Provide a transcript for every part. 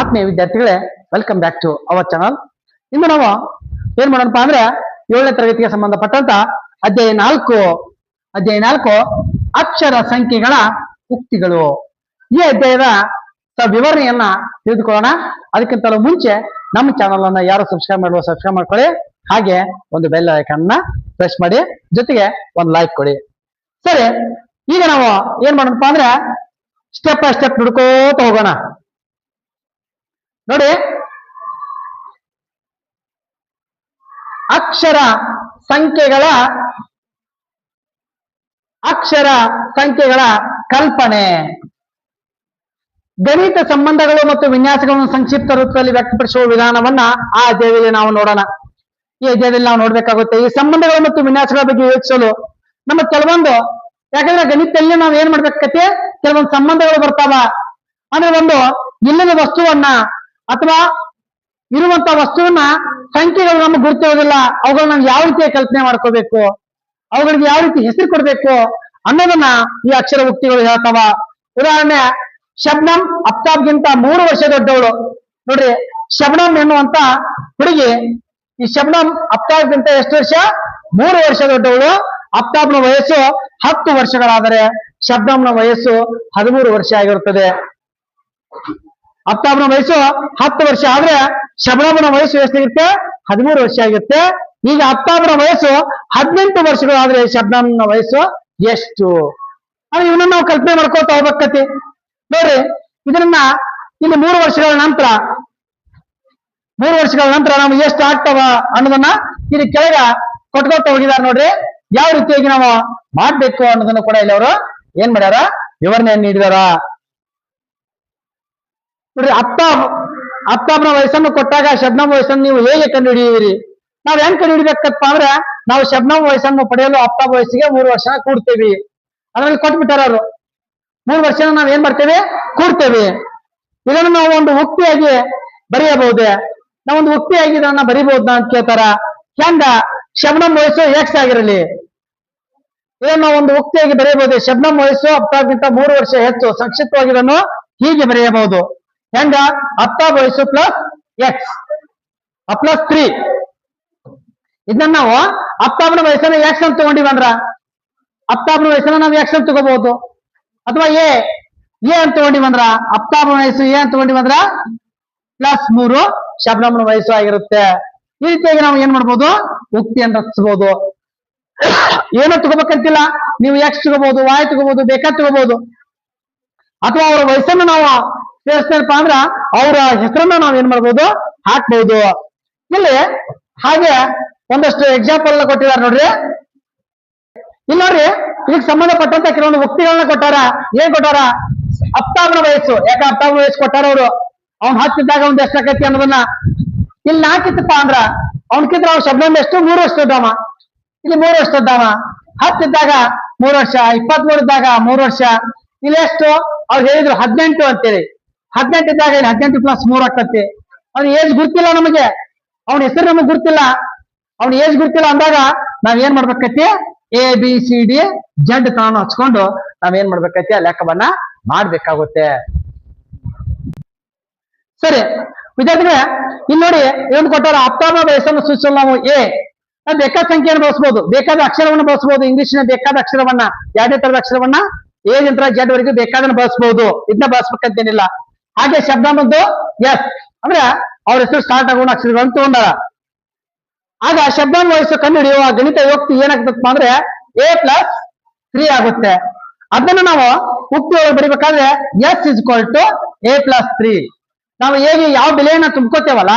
ಆತ್ಮೀಯ ವಿದ್ಯಾರ್ಥಿಗಳೇ, welcome back to our channel. ಇಂದು ನಾವು ಏನ್ ಮಾಡೋಣಪ್ಪ ಅಂದ್ರೆ 7ನೇ ತರಗತಿಗೆ ಸಂಬಂಧಪಟ್ಟಂತ ಅಧ್ಯಾಯ 4 ಅಕ್ಷರ ಸಂಖ್ಯೆಗಳ ಉಕ್ತಿಗಳು. ಈ ಅಧ್ಯಾಯದ ವಿವರಣೆಯನ್ನ ತಿಳಿದುಕೊಳ್ಳೋಣ. ಅದಕ್ಕಿಂತಲೂ ಮುಂಚೆ ನಮ್ಮ ಚಾನಲ್ ಅನ್ನ ಯಾರು ಸಬ್ಸ್ಕ್ರೈಬ್ ಮಾಡುವ ಸಬ್ಸ್ಕ್ರೈಬ್ ಮಾಡ್ಕೊಳ್ಳಿ, ಹಾಗೆ ಒಂದು ಬೆಲ್ ಐಕಾನ್ ನ ಪ್ರೆಸ್ ಮಾಡಿ, ಜೊತೆಗೆ ಒಂದು ಲೈಕ್ ಕೊಡಿ. ಸರಿ, ಈಗ ನಾವು ಏನ್ ಮಾಡೋಣಪ್ಪ ಅಂದ್ರೆ ಸ್ಟೆಪ್ ಬೈ ಸ್ಟೆಪ್ ಹುಡ್ಕೋತ ಹೋಗೋಣ. ನೋಡಿ, ಅಕ್ಷರ ಸಂಖ್ಯೆಗಳ ಕಲ್ಪನೆ. ಗಣಿತ ಸಂಬಂಧಗಳು ಮತ್ತು ವಿನ್ಯಾಸಗಳನ್ನು ಸಂಕ್ಷಿಪ್ತ ರೂಪದಲ್ಲಿ ವ್ಯಕ್ತಪಡಿಸುವ ವಿಧಾನವನ್ನ ಆ ಅಧ್ಯಾಯದಲ್ಲಿ ನಾವು ನೋಡೋಣ. ಈ ಅಧ್ಯಾಯದಲ್ಲಿ ನಾವು ನೋಡ್ಬೇಕಾಗುತ್ತೆ ಈ ಸಂಬಂಧಗಳು ಮತ್ತು ವಿನ್ಯಾಸಗಳ ಬಗ್ಗೆ ಯೋಚಿಸಲು ನಮ್ಮ ಕೆಲವೊಂದು, ಯಾಕಂದ್ರೆ ಗಣಿತದಲ್ಲಿ ನಾವು ಏನ್ ಮಾಡ್ಬೇಕತ್ತೆ, ಕೆಲವೊಂದು ಸಂಬಂಧಗಳು ಬರ್ತಾವ. ಅಂದ್ರೆ ಒಂದು ಇಲ್ಲದ ವಸ್ತುವನ್ನ ಅಥವಾ ಇರುವಂತ ವಸ್ತುವನ್ನ ಸಂಖ್ಯೆಗಳು ನಮ್ಗೆ ಗುರುತಿರೋದಿಲ್ಲ, ಅವುಗಳನ್ನ ನಾವು ಯಾವ ರೀತಿಯ ಕಲ್ಪನೆ ಮಾಡ್ಕೋಬೇಕು, ಅವುಗಳಿಗೆ ಯಾವ ರೀತಿ ಹೆಸರು ಕೊಡ್ಬೇಕು ಅನ್ನೋದನ್ನ ಈ ಅಕ್ಷರ ಉಕ್ತಿಗಳು ಹೇಳ್ತಾವ. ಉದಾಹರಣೆ, ಶಬ್ನಂ ಅಫ್ತಾಬ್ಗಿಂತ 3 ವರ್ಷ ದೊಡ್ಡವಳು. ನೋಡ್ರಿ, ಶಬ್ನಂ ಎನ್ನುವಂತ ಹುಡುಗಿ ಈ ಶಬ್ನಂ ಅಫ್ತಾಬ್ಗಿಂತ ಎಷ್ಟು ವರ್ಷ? 3 ವರ್ಷ ದೊಡ್ಡವಳು. ಅಫ್ತಾಬ್ನ ವಯಸ್ಸು 10 ವರ್ಷಗಳಾದರೆ ಶಬ್ನಂನ ವಯಸ್ಸು 13 ವರ್ಷ ಆಗಿರುತ್ತದೆ. ಅಫ್ತಾಬ್ನ ವಯಸ್ಸು 10 ವರ್ಷ ಆದ್ರೆ ಶಬ್ನಂನ ವಯಸ್ಸು ಎಷ್ಟಾಗಿರುತ್ತೆ? 13 ವರ್ಷ ಆಗಿರುತ್ತೆ. ಈಗ ಅಫ್ತಾಬ್ನ ವಯಸ್ಸು 18 ವರ್ಷಗಳಾದ್ರೆ ಶಬ್ನಂನ ವಯಸ್ಸು ಎಷ್ಟು? ಇವನ್ನ ನಾವು ಕಲ್ಪನೆ ಮಾಡ್ಕೊಳ್ತಾ ಹೋಗ್ಬೇಕತಿ. ನೋಡ್ರಿ, ಇದನ್ನ ಇಲ್ಲಿ 3 ವರ್ಷಗಳ ನಂತರ ನಮ್ಗೆ ಎಷ್ಟು ಆಗ್ತಾವ ಅನ್ನೋದನ್ನ ಇಲ್ಲಿ ಕೆಳಗ ಕೊಟ್ಕೊಳ್ತಾ ಹೋಗಿದಾರೆ. ನೋಡ್ರಿ, ಯಾವ ರೀತಿಯಾಗಿ ನಾವು ಮಾಡ್ಬೇಕು ಅನ್ನೋದನ್ನು ಕೂಡ ಇಲ್ಲಿ ಅವರು ಏನ್ ಮಾಡ್ಯಾರ, ವಿವರಣೆಯನ್ನು ನೀಡಿದಾರ. ನೋಡ್ರಿ, ಅಫ್ತಾಬ್ನ ವಯಸ್ಸನ್ನು ಕೊಟ್ಟಾಗ ಶಬ್ನಂ ವಯಸ್ಸನ್ನು ನೀವು ಹೇಗೆ ಕಂಡು ಹಿಡಿಯುವಿರಿ? ನಾವ್ ಹೆಂಗ್ ಕಂಡು ಹಿಡಿಬೇಕಪ್ಪ ಅಂದ್ರೆ, ನಾವು ಶಬ್ನಂ ವಯಸ್ಸನ್ನು ಪಡೆಯಲು ಅಫ್ತಾಬ್ ವಯಸ್ಸಿಗೆ 3 ವರ್ಷ ಕೂಡ್ತೇವಿ. ಅದ್ರಲ್ಲಿ ಕೊಟ್ಬಿಟ್ಟಾರ ಅವರು 3 ವರ್ಷ ನಾವ್ ಏನ್ ಮಾಡ್ತೇವೆ, ಕೂಡ್ತೇವೆ. ಇದನ್ನು ನಾವು ಒಂದು ಉಕ್ತಿಯಾಗಿ ಬರೆಯಬಹುದೇ? ನಾವೊಂದು ಉಕ್ತಿಯಾಗಿ ಇದನ್ನ ಬರೀಬಹುದ ಅಂತ ಕೇಳ್ತಾರ. ಹೆಂಗ? ಶಬ್ನಂ ವಯಸ್ಸು ಎಕ್ಸ್ ಆಗಿರಲಿ, ಇದನ್ನು ಒಂದು ಉಕ್ತಿಯಾಗಿ ಬರೆಯಬಹುದೇ? ಶಬ್ನಂ ವಯಸ್ಸು ಅಫ್ತಾಬ್ಗಿಂತ 3 ವರ್ಷ ಹೆಚ್ಚು. ಸಂಕ್ಷಿಪ್ತವಾಗಿ ಇದನ್ನು ಹೀಗೆ ಬರೆಯಬಹುದು. ಹೆಂಗ? ಅಫ್ತಾಬ್ ವಯಸ್ಸು ಪ್ಲಸ್ ಎಕ್ಸ್ ಪ್ಲಸ್ 3. ಇದನ್ನ ನಾವು ಅಫ್ತಾಬ್ನ ವಯಸ್ಸನ್ನ ಎಕ್ಸ್ ಅಂತ ತಗೊಂಡಿವಂದ್ರ ಅಫ್ತಾಬ್ನ ವಯಸ್ಸನ್ನ ನಾವು ಎಕ್ಸ್ ಅಂತ ತಗೋಬಹುದು. ಅಥವಾ ಎ ಅಂತ ತಗೊಂಡಿವಂದ್ರ ಅಫ್ತಾಬ್ನ ವಯಸ್ಸು ಎ ಅಂತ ತಗೊಂಡಿವಂದ್ರ ಪ್ಲಸ್ 3 ಶಬ್ನಂನ ವಯಸ್ಸು ಆಗಿರುತ್ತೆ. ಈ ರೀತಿಯಾಗಿ ನಾವು ಏನ್ ಮಾಡ್ಬೋದು, ಉಕ್ತಿಯನ್ನು ರಚಿಸಬಹುದು. ಏನೋ ತಗೋಬೇಕಂತಿಲ್ಲ, ನೀವು ಎಕ್ಸ್ ತಗೋಬಹುದು, ವಾಯ್ ತಗೋಬಹುದು, ಬೇಕಾದ್ ತಗೋಬಹುದು. ಅಥವಾ ಅವರ ವಯಸ್ಸನ್ನು ನಾವು ಸೇರಿಸ್ತೇನಪ್ಪ ಅಂದ್ರ ಅವರ ಹೆಸರನ್ನ ನಾವ್ ಏನ್ ಮಾಡ್ಬೋದು, ಹಾಕ್ಬಹುದು. ಇಲ್ಲಿ ಹಾಗೆ ಒಂದಷ್ಟು ಎಕ್ಸಾಂಪಲ್ ಕೊಟ್ಟಿದ್ದಾರೆ. ನೋಡ್ರಿ, ಇಲ್ಲಿ ನೋಡ್ರಿ, ಇದಕ್ಕೆ ಸಂಬಂಧಪಟ್ಟಂತ ಕೆಲವೊಂದು ಉಕ್ತಿಗಳನ್ನ ಕೊಟ್ಟಾರ. ಏನ್ ಕೊಟ್ಟಾರ? ಅಫ್ತಾಬ್ನ ವಯಸ್ಸು, ಯಾಕೆ ಅಫ್ತಾಬ್ನ ವಯಸ್ಸು ಕೊಟ್ಟಾರ ಅವರು? ಅವ್ನ್ 10 ಇದ್ದಾಗ ಒಂದ್ ಎಷ್ಟಾಕತಿ ಅನ್ನೋದನ್ನ ಇಲ್ಲಿ 4 ಇತ್ತಪ್ಪ ಅಂದ್ರ ಅವ್ನಕ್ಕಿಂತ ಅವ್ನು ಶಬ್ನಂ ಎಷ್ಟು? 3 ವರ್ಷ ದೊಡ್ಡವ. ಇಲ್ಲಿ 3 ವರ್ಷ ದೊಡ್ಡವ. 10 ಇದ್ದಾಗ 3 ವರ್ಷ, 23 ಇದ್ದಾಗ 3 ವರ್ಷ. ಇಲ್ಲಿ ಎಷ್ಟು? ಅವ್ರು ಹೇಳಿದ್ರು 18 ಅಂತೇಳಿ. 18 ಇದ್ದಾಗ ಇಲ್ಲಿ 18 ಪ್ಲಸ್ 3 ಆಗ್ತತಿ. ಅವ್ನ ಏಜ್ ಗುರ್ತಿಲ್ಲ ನಮಗೆ, ಅವನ ಹೆಸರು ನಮಗ್ ಗುರ್ತಿಲ್ಲ, ಅವ್ನ ಏಜ್ ಗುರ್ತಿಲ್ಲ ಅಂದಾಗ ನಾವ್ ಏನ್ ಮಾಡ್ಬೇಕತಿ? ABCD Z ತಾನು ಹಚ್ಕೊಂಡು ನಾವೇನ್ ಮಾಡ್ಬೇಕತಿ? ಆ ಲೆಕ್ಕವನ್ನ ಮಾಡ್ಬೇಕಾಗುತ್ತೆ. ಸರಿ ವಿದ್ಯಾರ್ಥಿಗಳೇ, ಇಲ್ಲಿ ನೋಡಿ ಏನ್ ಕೊಟ್ಟಾರ? ಅಫ್ತಾಬ್ನ ವಯಸ್ಸನ್ನು ಸೂಚಿಸಲು ನಾವು ಬೇಕಾದ ಸಂಖ್ಯೆಯನ್ನು ಬಳಸಬಹುದು, ಬೇಕಾದ ಅಕ್ಷರವನ್ನು ಬಳಸಬಹುದು. ಇಂಗ್ಲಿಷ್ನ ಬೇಕಾದ ಅಕ್ಷರವನ್ನ, 2ನೇ ತರದ ಅಕ್ಷರವನ್ನ A ನಂತರ Z ವರೆಗೂ ಬೇಕಾದನ್ನ ಬಳಸಬಹುದು. ಇದನ್ನ ಬಳಸ್ಬೇಕಂತೇನಿಲ್ಲ. ಹಾಗೆ ಶಬ್ದನದ್ದು ಎಸ್ ಅಂದ್ರೆ ಅವ್ರ ಹೆಸರು ಸ್ಟಾರ್ಟ್ ಆಗೋಣ ಅಕ್ಷರಗಳನ್ನು ತಗೊಂಡಾರ. ಆಗ ಶಬ್ದನ ವಯಸ್ಸು ಕಂಡು ಹಿಡಿಯುವ ಗಣಿತ ಯೋಕ್ತಿ ಏನಾಗ್ತಪ್ಪ ಅಂದ್ರೆ A ಪ್ಲಸ್ 3 ಆಗುತ್ತೆ. ಅದನ್ನ ನಾವು ಉಕ್ತಿ ಒಳಗೆ ಬರಿಬೇಕಾದ್ರೆ S is equal to A plus 3. ನಾವು ಹೇಗೆ ಯಾವ ಬೆಲೆಯನ್ನ ತುಂಬ್ಕೋತೇವಲ್ಲ,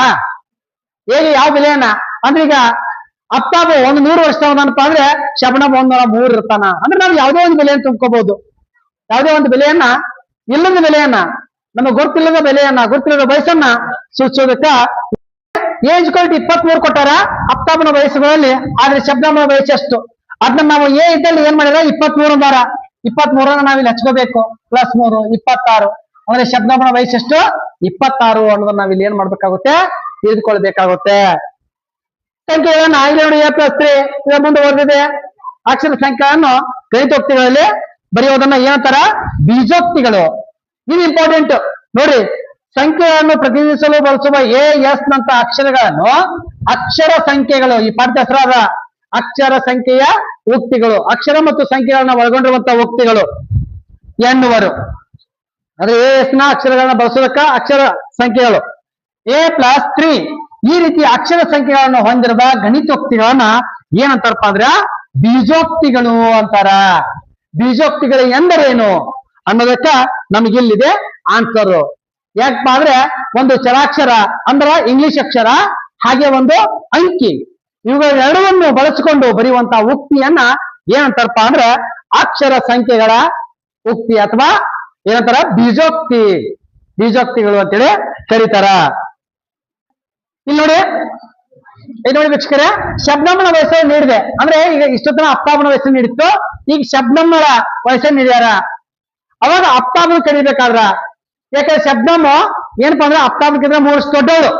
ಹೇಗೆ ಯಾವ ಬೆಲೆಯನ್ನ ಅಂದ್ರೆ, ಈಗ ಅಫ್ತಾಬ್ ಒಂದು 100 ವರ್ಷ ಅವನಪ್ಪ ಅಂದ್ರೆ ಶಬ್ನಂ 103 ಇರ್ತಾನ. ಅಂದ್ರೆ ನಾವು ಯಾವುದೋ ಒಂದು ಬೆಲೆಯನ್ನು ತುಂಬ್ಕೋಬಹುದು. ಯಾವುದೇ ಒಂದು ಬೆಲೆಯನ್ನ, ಇಲ್ಲದ ಬೆಲೆಯನ್ನ, ನಮಗೆ ಗೊತ್ತಿಲ್ಲದ ಬೆಲೆಯನ್ನ, ಗೊತ್ತಿಲ್ಲದ ವಯಸ್ಸನ್ನ ಸೂಚಿಸೋದಕ್ಕ ಏಜ್ ಕೊಲ್ಟ್ 23 ಕೊಟ್ಟಾರ ಅಫ್ತಾಬ್ನ ವಯಸ್ಸುಗಳಲ್ಲಿ. ಆದ್ರೆ ಶಬ್ನಂನ ವಯಸ್ಸು ಎಷ್ಟು? ಅದನ್ನ ನಾವು ಎ ಇದ್ದಲ್ಲಿ ಏನ್ ಮಾಡಿರ 23 ಅಂದಾರ. 23 ನಾವಿಲ್ಲಿ ಹಚ್ಕೋಬೇಕು. ಪ್ಲಸ್ 3 26. ಅಂದ್ರೆ ಶಬ್ನಂನ ವಯಸ್ಸು ಎಷ್ಟು? 26 ಅನ್ನೋದನ್ನ ನಾವಿಲ್ಲಿ ಏನ್ ಮಾಡ್ಬೇಕಾಗುತ್ತೆ? ತಿಳಿದುಕೊಳ್ಬೇಕಾಗುತ್ತೆ. ಸಂಖ್ಯೆಗಳನ್ನ A ಪ್ಲಸ್ 3 ಇದರ ಮುಂದೆ ಓದಿದೆ. ಅಕ್ಷರ ಸಂಖ್ಯೆಯನ್ನು ಗಣಿತೋಕ್ತಿಗಳಲ್ಲಿ ಬರೆಯೋದನ್ನ ಏನಂತಾರ? ಬೀಜೋಕ್ತಿಗಳು. ಇದು ಇಂಪಾರ್ಟೆಂಟ್. ನೋಡಿ, ಸಂಖ್ಯೆಗಳನ್ನು ಪ್ರತಿನಿಧಿಸಲು ಬಳಸುವ ಎ ಎಸ್ ನಂತ ಅಕ್ಷರಗಳನ್ನು ಅಕ್ಷರ ಸಂಖ್ಯೆಗಳು, ಈ ಪಾಠದ ಹೆಸರಾದ ಅಕ್ಷರ ಸಂಖ್ಯೆಯ ಉಕ್ತಿಗಳು, ಅಕ್ಷರ ಮತ್ತು ಸಂಖ್ಯೆಗಳನ್ನ ಒಳಗೊಂಡಿರುವಂತಹ ಉಕ್ತಿಗಳು ಎನ್ನುವರು. ಅಂದ್ರೆ ಎ ಎಸ್ ನ ಅಕ್ಷರಗಳನ್ನ ಬಳಸೋದಕ್ಕ ಅಕ್ಷರ ಸಂಖ್ಯೆಗಳು. A+3 ಈ ರೀತಿ ಅಕ್ಷರ ಸಂಖ್ಯೆಗಳನ್ನು ಹೊಂದಿರುವ ಗಣಿತೋಕ್ತಿಗಳನ್ನ ಏನಂತಾರಪ್ಪ ಅಂದ್ರೆ ಬೀಜೋಕ್ತಿಗಳು ಅಂತಾರ. ಬೀಜೋಕ್ತಿಗಳು ಎಂದರೇನು ಅನ್ನೋದಕ್ಕ ನಮ್ಗೆ ಇಲ್ಲಿದೆ ಆನ್ಸರ್. ಯಾಕಪ್ಪ ಅಂದ್ರೆ ಒಂದು ಚರಾಕ್ಷರ ಅಂದ್ರ ಇಂಗ್ಲಿಷ್ ಅಕ್ಷರ, ಹಾಗೆ ಒಂದು ಅಂಕಿ, ಇವುಗಳೆರಡನ್ನು ಬಳಸಿಕೊಂಡು ಬರೆಯುವಂತಹ ಉಕ್ತಿಯನ್ನ ಏನಂತಾರಪ್ಪ ಅಂದ್ರೆ ಅಕ್ಷರ ಸಂಖ್ಯೆಗಳ ಉಕ್ತಿ ಅಥವಾ ಏನಂತಾರ ಬೀಜೋಕ್ತಿ, ಬೀಜೋಕ್ತಿಗಳು ಅಂತೇಳಿ ಕರೀತಾರ. ಇಲ್ಲಿ ನೋಡಿ ವೀಕ್ಷಕರೇ, ಶಬ್ನಮ್ಮನ ವಯಸ್ಸನ್ನು ನೀಡಿದೆ ಅಂದ್ರೆ ಈಗ ಇಷ್ಟೊತ್ತನ ಅಪ್ತಾಬನ ವಯಸ್ಸನ್ನು ನೀಡಿತ್ತು, ಈಗ ಶಬ್ನಮ್ಮನ ವಯಸ್ಸನ್ನು ನೀಡ್ಯಾರ. ಅವಾಗ ಅಪ್ತಾಬನ ಕರಿಬೇಕಾದ್ರ, ಯಾಕಂದ್ರೆ ಶಬ್ನಮ್ಮ ಏನಪ್ಪಾ ಅಂದ್ರೆ ಅಪ್ತಾಬಕ್ಕಿಂತ ಮೂರಷ್ಟು ದೊಡ್ಡವಳು.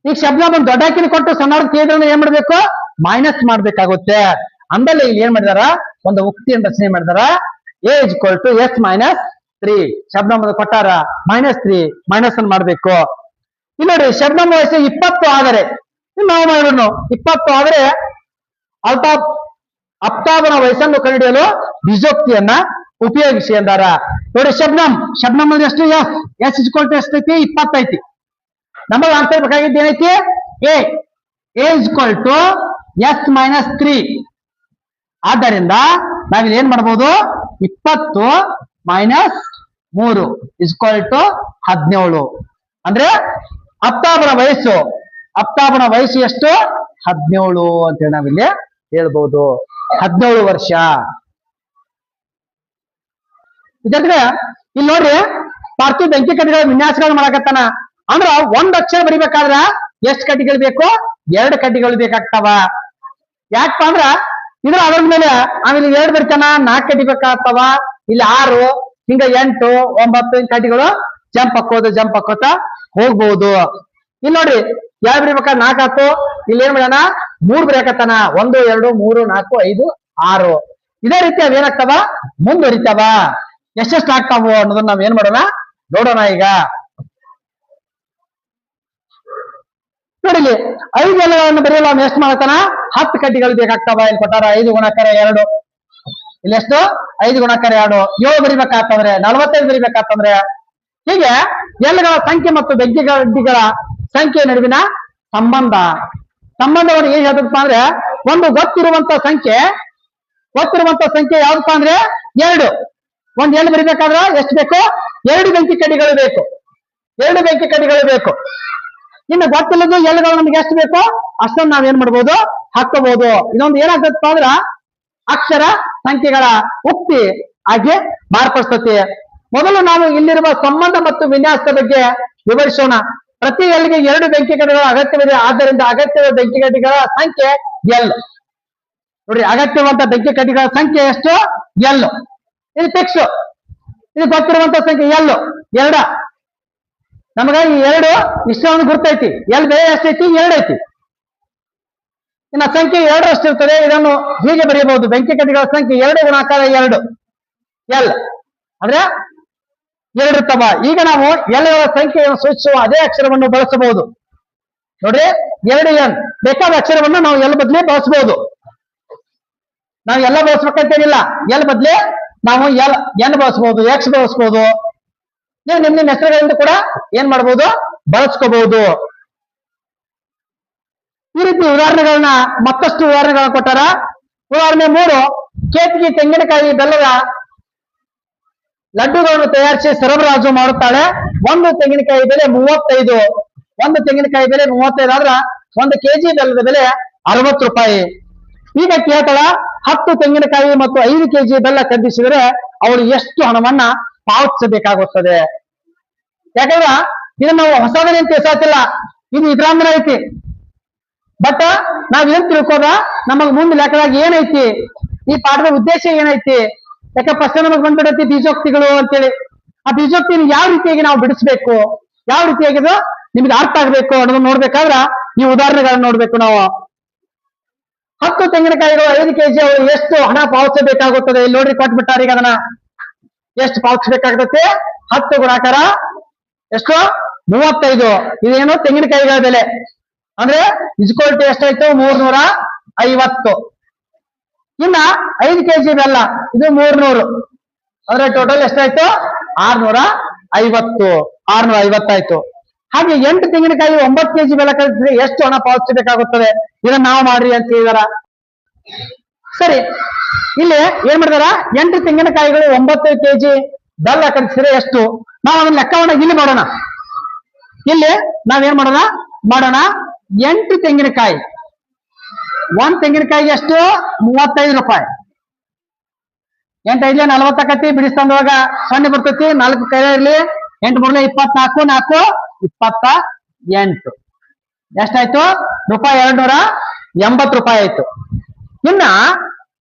ಈಗ ಶಬ್ನಮ್ಮನ ದೊಡ್ಡಕಿನ ಕೊಟ್ಟು ಸಣ್ಣವ್ರ ಕೇಳಿದ್ರೆ ಏನ್ ಮಾಡ್ಬೇಕು, ಮೈನಸ್ ಮಾಡ್ಬೇಕಾಗುತ್ತೆ. ಅಂದಲ್ಲೇ ಇಲ್ಲಿ ಏನ್ ಮಾಡಿದಾರ, ಒಂದು ಉಕ್ತಿಯನ್ನು ರಚನೆ ಮಾಡಿದಾರ. A = S-3 ಶಬ್ನಮ್ಮನ ಕೊಟ್ಟಾರ, -3 ಮೈನಸ್ ಅನ್ನು ಮಾಡ್ಬೇಕು. ಇಲ್ಲಿ ನೋಡಿ, ಶಬ್ನಮ್ಮ ವಯಸ್ಸು 20 ಆದರೆ ನಾವು ಮಾಡೋಣ, 20 ಆದರೆ ಅಪ್ತಾಬನ ವಯಸ್ಸನ್ನು ಕಂಡುಹಿಡಿಯಲು ಬೀಜೋಕ್ತಿಯನ್ನ ಉಪಯೋಗಿಸಿ ಎಂದಾರ. ನೋಡಿ, ಶಬ್ನಮ್ ಎಷ್ಟು, S = ಎಷ್ಟೈತಿ, 20 ಐತಿ. ನಮಗೆ ಆನ್ಸರ್ ಬೇಕಾಗಿದ್ದು ಏನೈತಿ, A = S-3. ಆದ್ದರಿಂದ ನಾವಿಲ್ಲಿ ಏನ್ ಮಾಡ್ಬೋದು, 20 - 3 = 17. ಅಂದ್ರೆ ಅಪ್ತಾಬನ ವಯಸ್ಸು ಎಷ್ಟು, 17 ಅಂತೇಳಿ ನಾವಿಲ್ಲಿ ಹೇಳ್ಬೋದು. 17 ವರ್ಷ. ಜೊತೆಗೆ ಇಲ್ಲಿ ನೋಡ್ರಿ, ಪಾರ್ಥಿವ ಬೆಂಕಿ ಕಡ್ಡಿಗಳ ವಿನ್ಯಾಸಗಳು ಮಾಡಕತ್ತಾನ. ಅಂದ್ರ ಒಂದ್ ಅಕ್ಷರ ಬರಿಬೇಕಾದ್ರ ಎಷ್ಟು ಕಡ್ಡಿಗಳು ಬೇಕು, 2 ಕಡ್ಡಿಗಳು ಬೇಕಾಗ್ತಾವ. ಯಾಕಪ್ಪ ಅಂದ್ರ ಇದ್ರ ಅದರ ಮೇಲೆ ಆಮೇಲೆ 2 ಬರ್ತಾನ, 4 ಕಡ್ಡಿ ಬೇಕಾಗ್ತಾವ. ಇಲ್ಲಿ 6 ಹಿಂಗ 8 9 ಕಡ್ಡಿಗಳು ಜಂಪ್ ಹಾಕೋತ ಹೋಗ್ಬಹುದು. ಇಲ್ಲಿ ನೋಡಿ, 2 ಬರಿಬೇಕಾದ್ರೆ 4 ಆತು. ಇಲ್ಲಿ ಏನ್ ಮಾಡೋಣ, 3 ಬರೆಯಕತ್ತಾನ. 1 2 3 4 5 6. ಇದೇ ರೀತಿ ಅವೇನಾಗ್ತಾವ, ಮುಂದುವರಿತಾವ. ಎಷ್ಟೆಷ್ಟು ಆಗ್ತಾವು ಅನ್ನೋದನ್ನ ನಾವ್ ಏನ್ ಮಾಡೋಣ, ನೋಡೋಣ. ಈಗ ನೋಡಿಲಿ, 5 ಎಲೆಗಳನ್ನು ಬರೆಯಲು ಅವ್ನು ಎಷ್ಟು ಮಾಡ್ತಾನ, 10 ಕಡ್ಡಿಗಳು ಬೇಕಾಗ್ತಾವ. ಇಲ್ಲಿ ಕೊಟ್ಟಾರ 5 × 2. ಇಲ್ಲಿ ಎಷ್ಟು, 5 × 2 7 ಬರಿಬೇಕಾಗ್ತಂದ್ರೆ 45 ಬರಿಬೇಕಾಗ್ತಂದ್ರೆ, ಹೀಗೆ ಎಲೆಗಳ ಸಂಖ್ಯೆ ಮತ್ತು ಬೆಂಕಿ ಕಡ್ಡಿಗಳ ಸಂಖ್ಯೆ ನಡುವಿನ ಸಂಬಂಧವನ್ನು ಏನ್ ಹೇಳ್ತಪ್ಪ ಅಂದ್ರೆ, ಒಂದು ಗೊತ್ತಿರುವಂತ ಸಂಖ್ಯೆ ಯಾವ್ದಪ್ಪ ಅಂದ್ರೆ 2. ಒಂದ್ ಎಲ್ಲಿ ಬರಿಬೇಕಾದ್ರ ಎಷ್ಟು ಬೇಕು, 2 ಬೆಂಕಿ ಕಡ್ಡಿಗಳು ಬೇಕು. ಇನ್ನು ಗೊತ್ತಿಲ್ಲದ ಎಲೆಗಳು ನಮ್ಗೆ ಎಷ್ಟು ಬೇಕೋ ಅಷ್ಟನ್ನು ನಾವೇನ್ ಮಾಡ್ಬೋದು, ಹಾಕೋಬಹುದು. ಇದೊಂದು ಏನಾಗ್ತದಪ್ಪ ಅಂದ್ರ ಅಕ್ಷರ ಸಂಖ್ಯೆಗಳ ಉಕ್ತಿ ಆಗಿ ಮಾರ್ಪಡಿಸ್ತತಿ. ಮೊದಲು ನಾವು ಇಲ್ಲಿರುವ ಸಂಬಂಧ ಮತ್ತು ವಿನ್ಯಾಸದ ಬಗ್ಗೆ ವಿವರಿಸೋಣ. ಪ್ರತಿ ಎಲ್ಲಿಗೆ 2 ಬೆಂಕಿ ಕಡ್ಡಿಗಳ ಅಗತ್ಯವಿದೆ. ಆದ್ದರಿಂದ ಅಗತ್ಯವಿರುವ ಬೆಂಕಿ ಕಡ್ಡಿಗಳ ಸಂಖ್ಯೆ L. ನೋಡ್ರಿ, ಅಗತ್ಯವಂತ ಬೆಂಕಿ ಕಡ್ಡಿಗಳ ಸಂಖ್ಯೆ ಎಷ್ಟು, L. ಇದು ಫಿಕ್ಸ್. ಇದು ಗೊತ್ತಿರುವಂತ ಸಂಖ್ಯೆ L 2. ನಮಗ ಈ 2 ಇಷ್ಟೊಂದು ಗುರ್ತೈತಿ. L ಬೆಲೆ ಎಷ್ಟೈತಿ, 2 ಐತಿ. ಇನ್ನು ಸಂಖ್ಯೆ 2 ಅಷ್ಟಿರ್ತದೆ. ಇದನ್ನು ಹೀಗೆ ಬರೆಯಬಹುದು, ಬೆಂಕಿ ಕಡ್ಡಿಗಳ ಸಂಖ್ಯೆ 2 ಗುಣಾಕಾರ 2 L ಅಂದ್ರೆ 2 ಇರ್ತವ. ಈಗ ನಾವು ಎಲೆಗಳ ಸಂಖ್ಯೆಯನ್ನು ಸೂಚಿಸುವ ಅದೇ ಅಕ್ಷರವನ್ನು ಬಳಸಬಹುದು. ನೋಡ್ರಿ, 2N ಬೇಕಾದ ಅಕ್ಷರವನ್ನು ನಾವು L ಬದಲೇ ಬಳಸಬಹುದು. ನಾವು ಎಲ್ಲ ಬಳಸ್ಬೇಕಂತೇನಿಲ್ಲ. L ಬದಲೇ ನಾವು N ಬಳಸಬಹುದು, X ಬಳಸಬಹುದು. ನೀವು ನಿಮ್ಮ ಹೆಸರುಗಳಿಂದ ಕೂಡ ಏನ್ ಮಾಡಬಹುದು, ಬಳಸ್ಕೋಬಹುದು. ಈ ರೀತಿ ಉದಾಹರಣೆಗಳನ್ನ ಮತ್ತಷ್ಟು ಉದಾಹರಣೆಗಳನ್ನ ಕೊಟ್ಟಾರ. ಉದಾಹರಣೆ 3, ಕೇತಕಿ ತೆಂಗಿನಕಾಯಿ ಬೆಲ್ಲದ ಲಡ್ಡುಗಳನ್ನು ತಯಾರಿಸಿ ಸರಬರಾಜು ಮಾಡುತ್ತಾಳೆ. ಒಂದು ತೆಂಗಿನಕಾಯಿ ಬೆಲೆ 35. ಒಂದು ತೆಂಗಿನಕಾಯಿ ಬೆಲೆ 35 ಆದ್ರ 1 kg ಬೆಲ್ಲದ ಬೆಲೆ 60 ರೂಪಾಯಿ. ಈಗ ಕೇಳ್ತಾಳ, 10 ತೆಂಗಿನಕಾಯಿ ಮತ್ತು 5 kg ಬೆಲ್ಲ ಖರೀದಿಸಿದರೆ ಅವಳು ಎಷ್ಟು ಹಣವನ್ನ ಪಾವತಿಸಬೇಕಾಗುತ್ತದೆ? ಯಾಕಂದ್ರ ಇದನ್ನ ನಾವು ಹೊಸದನ್ನೇನು ತಿಳಿಸಾತಿಲ್ಲ, ಇದು ಇದ್ರಂದ್ರ ಐತಿ. ಬಟ್ ನಾವ್ ಏನ್ ತಿಳ್ಕೋದ, ನಮಗ್ ಮುಂದೆ ಲೆಕ್ಕದಾಗ ಏನೈತಿ, ಈ ಪಾಠದ ಉದ್ದೇಶ ಏನೈತಿ? ಯಾಕೆ ಫಸ್ಟ್ ನಮಗ್ ಬಂದ್ಬಿಡತಿ ಬೀಜೋಕ್ತಿಗಳು ಅಂತೇಳಿ. ಆ ಬೀಜೋಕ್ತಿನ ಯಾವ ರೀತಿಯಾಗಿ ನಾವು ಬಿಡಿಸ್ಬೇಕು, ಯಾವ ರೀತಿಯಾಗಿ ನಿಮ್ಗೆ ಅರ್ಥ ಆಗ್ಬೇಕು ಅನ್ನೋದನ್ನ ನೋಡ್ಬೇಕಾದ್ರ ಈ ಉದಾಹರಣೆಗಳನ್ನ ನೋಡ್ಬೇಕು ನಾವು. 10 ತೆಂಗಿನಕಾಯಿಗಳು 5 kg ಅವಳು ಎಷ್ಟು ಹಣ ಪಾವತಿಸಬೇಕಾಗುತ್ತದೆ? ಇಲ್ಲಿ ನೋಡ್ರಿ, ಕೊಟ್ಬಿಟ್ಟಾರ. ಈಗ ಅದನ್ನ ಎಷ್ಟು ಪಾವತಿಸಬೇಕಾಗ್ತದೆ, 10 ಗುಣಾಕಾರ ಎಷ್ಟು 35. ಇದೇನು ತೆಂಗಿನಕಾಯಿಗಳ ಬೆಲೆ ಅಂದ್ರೆ ಇಸ್ಕೊಲ್ಟಿ ಎಷ್ಟಾಯ್ತು 350. ಇನ್ನ 5 ಕೆಜಿ ಬೆಲ್ಲ ಇದು 300, ಅಂದ್ರೆ ಟೋಟಲ್ ಎಷ್ಟಾಯ್ತು 650. 650 ಆಯ್ತು. ಹಾಗೆ 8 ತೆಂಗಿನಕಾಯಿ 9 ಕೆಜಿ ಬೆಲ್ಲ ಕಳಿಸಿದ್ರೆ ಎಷ್ಟು ಹಣ ಪಾವತಿಸಬೇಕಾಗುತ್ತದೆ? ಇದನ್ನ ನಾವು ಮಾಡ್ರಿ ಅಂತ ಹೇಳಿದಾರ. ಸರಿ, ಇಲ್ಲಿ ಏನ್ ಮಾಡಿದಾರ, 8 ತೆಂಗಿನಕಾಯಿಗಳು 9 ಕೆಜಿ ಬೆಲ್ಲ ಕಳಿಸಿದ್ರೆ ಎಷ್ಟು? ನಾವು ಅದನ್ನ ಲೆಕ್ಕವನ್ನ ಇಲ್ಲಿ ಮಾಡೋಣ. ಇಲ್ಲಿ ನಾವೇನ್ ಮಾಡೋಣ 8 ತೆಂಗಿನಕಾಯಿ, 1 ತೆಂಗಿನಕಾಯಿಗೆ ಎಷ್ಟು 35 ರೂಪಾಯಿ. 8 5 40 ಆಕತಿ, ಬಿಡಿಸ್ತಂದವಾಗ 0 ಬರ್ತೈತಿ, 4 ಕೈ ಇರ್ಲಿ, 8 3 24, 4 28. ಎಷ್ಟಾಯ್ತು ರೂಪಾಯಿ? 280 ರೂಪಾಯಿ ಆಯ್ತು. ಇನ್ನ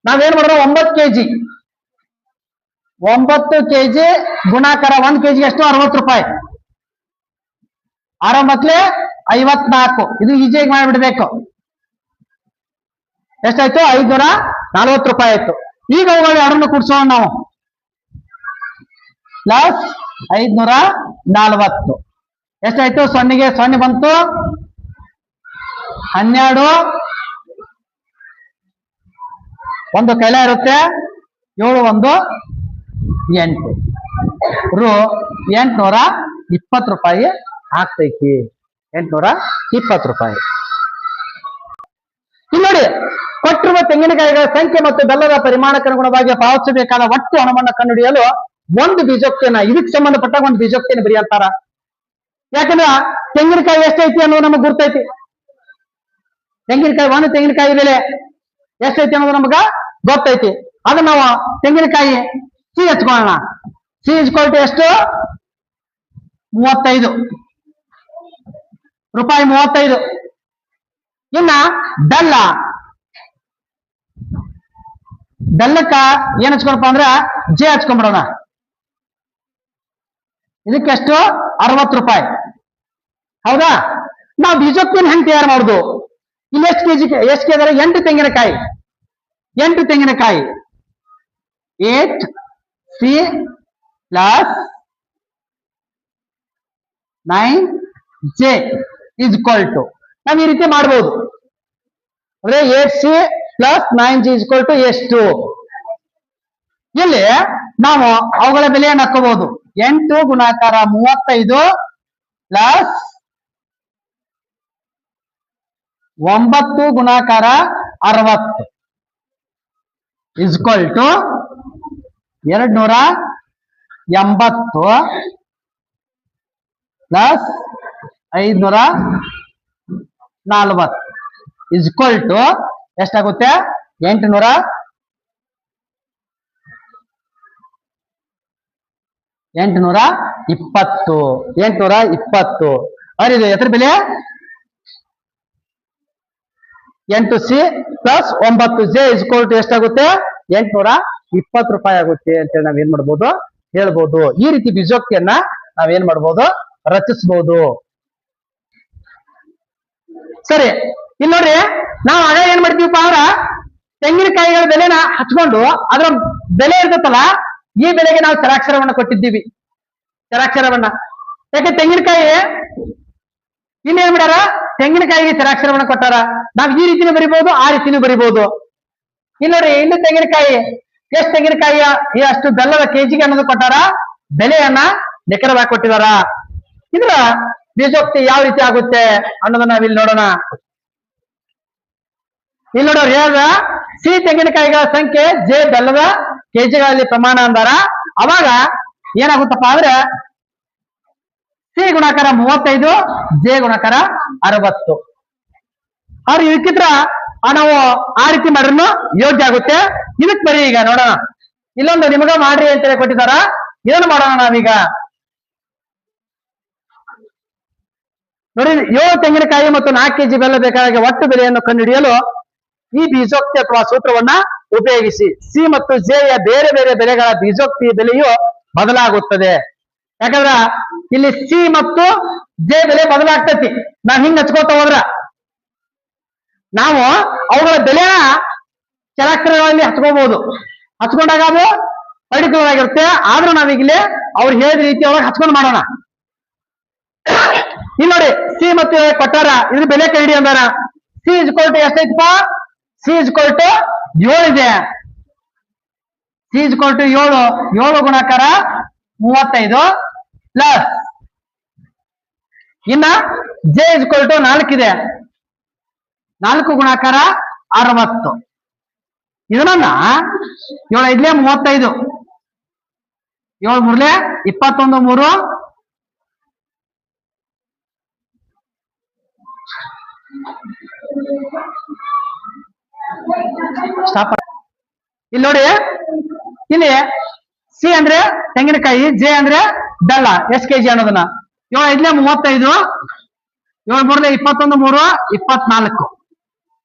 ನಾವೇನ್ ಮಾಡಿದ್ರು 9 ಕೆಜಿ, 9 ಕೆಜಿ ಗುಣಾಕಾರ 1 ಕೆಜಿ ಎಷ್ಟು 60 ರೂಪಾಯಿ. 6 54. ಇದು ಈಜಿಯಾಗಿ ಮಾಡಿಬಿಡ್ಬೇಕು. ಎಷ್ಟಾಯ್ತು 540 ರೂಪಾಯಿ ಆಯ್ತು. ಈಗ ಅವುಗಳು ಎರಡನ್ನು ಕೂಡಿಸೋಣ ನಾವು. ಪ್ಲಸ್ 540 ಎಷ್ಟಾಯ್ತು? 0ಗೆ 0 ಬಂತು, 12, ಒಂದು ಕೈಲ ಇರುತ್ತೆ, 7 1 8 ರು 820 ರೂಪಾಯಿ ಆಗ್ತೈತಿ. 820 ರೂಪಾಯಿ. ಇಲ್ಲಿ ನೋಡಿ, ಕೊಟ್ಟಿರುವ ತೆಂಗಿನಕಾಯಿಗಳ ಸಂಖ್ಯೆ ಮತ್ತು ಬೆಲ್ಲದ ಪರಿಮಾಣಕ್ಕನುಗುಣವಾಗಿ ಪಾವತಿಸಬೇಕಾದ ಒಟ್ಟು ಹಣವನ್ನು ಕಂಡುಹಿಡಿಯಲು ಒಂದು ಬೀಜೋಕ್ತಿಯನ್ನ, ಇದಕ್ಕೆ ಸಂಬಂಧಪಟ್ಟಾಗ ಒಂದು ಬೀಜೋಕ್ತಿಯನ್ನು ಬರಿ ಅಂತಾರ. ಯಾಕಂದ್ರ ತೆಂಗಿನಕಾಯಿ ಎಷ್ಟೈತಿ ಅನ್ನೋದು ನಮಗ್ ಗುರ್ತೈತಿ. ತೆಂಗಿನಕಾಯಿ, ಒಂದು ತೆಂಗಿನಕಾಯಿ ಬೆಲೆ ಎಷ್ಟೈತಿ ಅನ್ನೋದು ನಮಗ ಗೊತ್ತೈತಿ. ಅದು ನಾವು ತೆಂಗಿನಕಾಯಿ ಸಿ ಹಚ್ಕೊಳ್ಳೋಣ. ಸಿ ಇಸ್ಕೊಲ್ಟಿ ಎಷ್ಟು 35 ರೂಪಾಯಿ. 35. ಇನ್ನ ಬೆಲ್ಲಕ್ಕ ಏನ್ ಹಚ್ಕೊಳಪ್ಪ ಅಂದ್ರ ಜೆ ಹಚ್ಕೊಂಡ್ಬಿಡೋಣ. ಇದಕ್ಕೆಷ್ಟು 60 ರೂಪಾಯಿ. ಹೌದಾ? ನಾವು ಬೀಜೋಕ್ತಿನ ಹೆಂಗ್ ತಯಾರು ಮಾಡುದು? ಇಲ್ಲಿ ಎಷ್ಟು ಕೆಜಿ 8 ತೆಂಗಿನಕಾಯಿ. 8 ತೆಂಗಿನಕಾಯಿ 8 C plus 9 J is equal to, ನಾವು ಈ ರೀತಿ ಮಾಡಬಹುದು. ಅಂದ್ರೆ 8C plus 9G is equal to ಎಷ್ಟು? ಇಲ್ಲಿ ನಾವು ಅವುಗಳ ಬೆಲೆಯನ್ನು ಹಾಕೋಬಹುದು. 8 ಗುಣಾಕಾರ 35 ಪ್ಲಸ್ 9 ಗುಣಾಕಾರ 60 is equal to 280 plus 540 is equal to ಎಷ್ಟಾಗುತ್ತೆ? 820. ಅರಿದು ಎದ್ರ ಬೆಲೆ 8C plus 9J is equal to ಎಷ್ಟಾಗುತ್ತೆ? 820 ರೂಪಾಯಿ ಆಗುತ್ತೆ ಅಂತೇಳಿ ನಾವೇನ್ ಮಾಡ್ಬೋದು ಹೇಳ್ಬೋದು. ಈ ರೀತಿ ಬೀಜೋಕ್ತಿಯನ್ನ ನಾವೇನ್ ಮಾಡ್ಬೋದು ರಚಿಸಬಹುದು. ಸರಿ, ಇಲ್ಲಿ ನೋಡ್ರಿ, ನಾವು ಆಗ ಏನ್ ಮಾಡ್ತೀವಪ್ಪ ಅಂದ್ರ ತೆಂಗಿನಕಾಯಿಗಳ ಬೆಲೆನ ಹಚ್ಕೊಂಡು ಅದರ ಬೆಲೆ ಇರ್ತೈತಲ್ಲ, ಈ ಬೆಲೆಗೆ ನಾವು ಚರಾಕ್ಷರವನ್ನ ಕೊಟ್ಟಿದ್ದೀವಿ. ಚರಾಕ್ಷರವನ್ನ ಯಾಕೆ ತೆಂಗಿನಕಾಯಿ ಇನ್ನೇನ್ ಮಾಡ್ಯಾರ, ತೆಂಗಿನಕಾಯಿಗೆ ಚರಾಕ್ಷರವನ್ನ ಕೊಟ್ಟಾರ. ನಾವ್ ಈ ರೀತಿನೂ ಬರಿಬಹುದು, ಆ ರೀತಿನೂ ಬರಿಬಹುದು. ಇಲ್ಲಿ ನೋಡ್ರಿ, ಇನ್ನು ತೆಂಗಿನಕಾಯಿ ಎಷ್ಟು ತೆಂಗಿನಕಾಯಿಯ ಅಷ್ಟು ಬೆಲ್ಲದ ಕೆಜಿಗೆ ಅನ್ನೋದು ಕೊಟ್ಟಾರ, ಬೆಲೆಯನ್ನ ನಿಖರವಾಗಿ ಕೊಟ್ಟಿದಾರ. ಇದ್ರ ಬೀಜೋಕ್ತಿ ಯಾವ ರೀತಿ ಆಗುತ್ತೆ ಅನ್ನೋದನ್ನ ನಾವಿಲ್ಲಿ ನೋಡೋಣ. ಇಲ್ಲಿ ನೋಡೋರು ಹೇಳ್ದ ಸಿ ತೆಂಗಿನಕಾಯಿಗಳ ಸಂಖ್ಯೆ, ಜೆ ಬೆಲ್ಲದ ಕೆಜಿಗಳಲ್ಲಿ ಪ್ರಮಾಣ ಅಂದಾರ. ಅವಾಗ ಏನಾಗುತ್ತಪ್ಪ ಅಂದ್ರೆ ಸಿ ಗುಣಾಕಾರ 35, ಜೆ ಗುಣಾಕಾರ 60. ಅವ್ರು ಇದಕ್ಕಿದ್ರ ನಾವು ಆ ರೀತಿ ಮಾಡ್ರೂ ಯೋಗ್ಯ ಆಗುತ್ತೆ. ಇದಕ್ ಬರೀ ಈಗ ನೋಡೋಣ. ಇಲ್ಲೊಂದು ನಿಮಗ ಮಾಡ್ರಿ ಅಂತೇಳಿ ಕೊಟ್ಟಿದಾರ, ಇದನ್ನು ಮಾಡೋಣ ನಾವೀಗ. ನೋಡಿ, 7 ತೆಂಗಿನಕಾಯಿ ಮತ್ತು 4 ಕೆಜಿ ಬೆಲ್ಲ ಬೇಕಾದ ಒಟ್ಟು ಬೆಲೆಯನ್ನು ಕಂಡುಹಿಡಿಯಲು ಈ ಬೀಜೋಕ್ತಿ ಅಥವಾ ಸೂತ್ರವನ್ನ ಉಪಯೋಗಿಸಿ. ಸಿ ಮತ್ತು ಜೆ ಯ ಬೇರೆ ಬೇರೆ ಬೆಲೆಗಳ ಬೀಜೋಕ್ತಿ ಬೆಲೆಯು ಬದಲಾಗುತ್ತದೆ. ಯಾಕಂದ್ರ ಇಲ್ಲಿ ಸಿ ಮತ್ತು ಜೆ ಬೆಲೆ ಬದಲಾಗ್ತತಿ. ನಾವ್ ಹಿಂಗ್ ಹಚ್ಕೋತ ಹೋದ್ರ ನಾವು ಅವುಗಳ ಬೆಲೆನ ಚರಾಕ್ಷರಗಳಲ್ಲಿ ಹಚ್ಕೋಬಹುದು. ಹಚ್ಕೊಂಡಾಗ ಅದು ಪರ್ಟಿಕ್ಯುಲರ್ ಆಗಿರುತ್ತೆ. ಆದ್ರೂ ನಾವೀಗಲೇ ಅವ್ರು ಹೇಳಿದ ರೀತಿ ಒಳಗೆ ಹಚ್ಕೊಂಡು ಮಾಡೋಣ. ಇಲ್ಲಿ ನೋಡಿ ಸಿ ಮತ್ತು ಎ ಕೊಟ್ಟಾರ, ಇದ್ರ ಬೆಲೆ ಕಂಡು ಅಂದಾರ. ಸಿ ಇಸ್ ಇಕ್ವಲ್ ಟು ಎಷ್ಟೈತಪ್ಪ? ಸಿ ಇಸ್ ಇಕ್ವಲ್ ಟು 7 ಇದೆ. ಸಿ ಇಸ್ ಇಕ್ವಲ್ ಟು 7, 7 ಗುಣಾಕಾರ 35 ಪ್ಲಸ್ ಇನ್ನ ಜೆ ಇಸ್ ಇಕ್ವಲ್ ಟು 4 ಇದೆ, 4 ಗುಣಾಕಾರ 60. ಇದನ್ನ 7 5 35, 7 3 21 3 ಸ್ಟಾಪ್. ಇಲ್ಲಿ ನೋಡಿ, ಇಲ್ಲಿ ಸಿ ಅಂದ್ರೆ ತೆಂಗಿನಕಾಯಿ, ಜೆ ಅಂದ್ರೆ ಬೆಲ್ಲ, ಎಷ್ಟು ಕೆಜಿ ಅನ್ನೋದನ್ನ 7 5 35, 7 3 21 3 24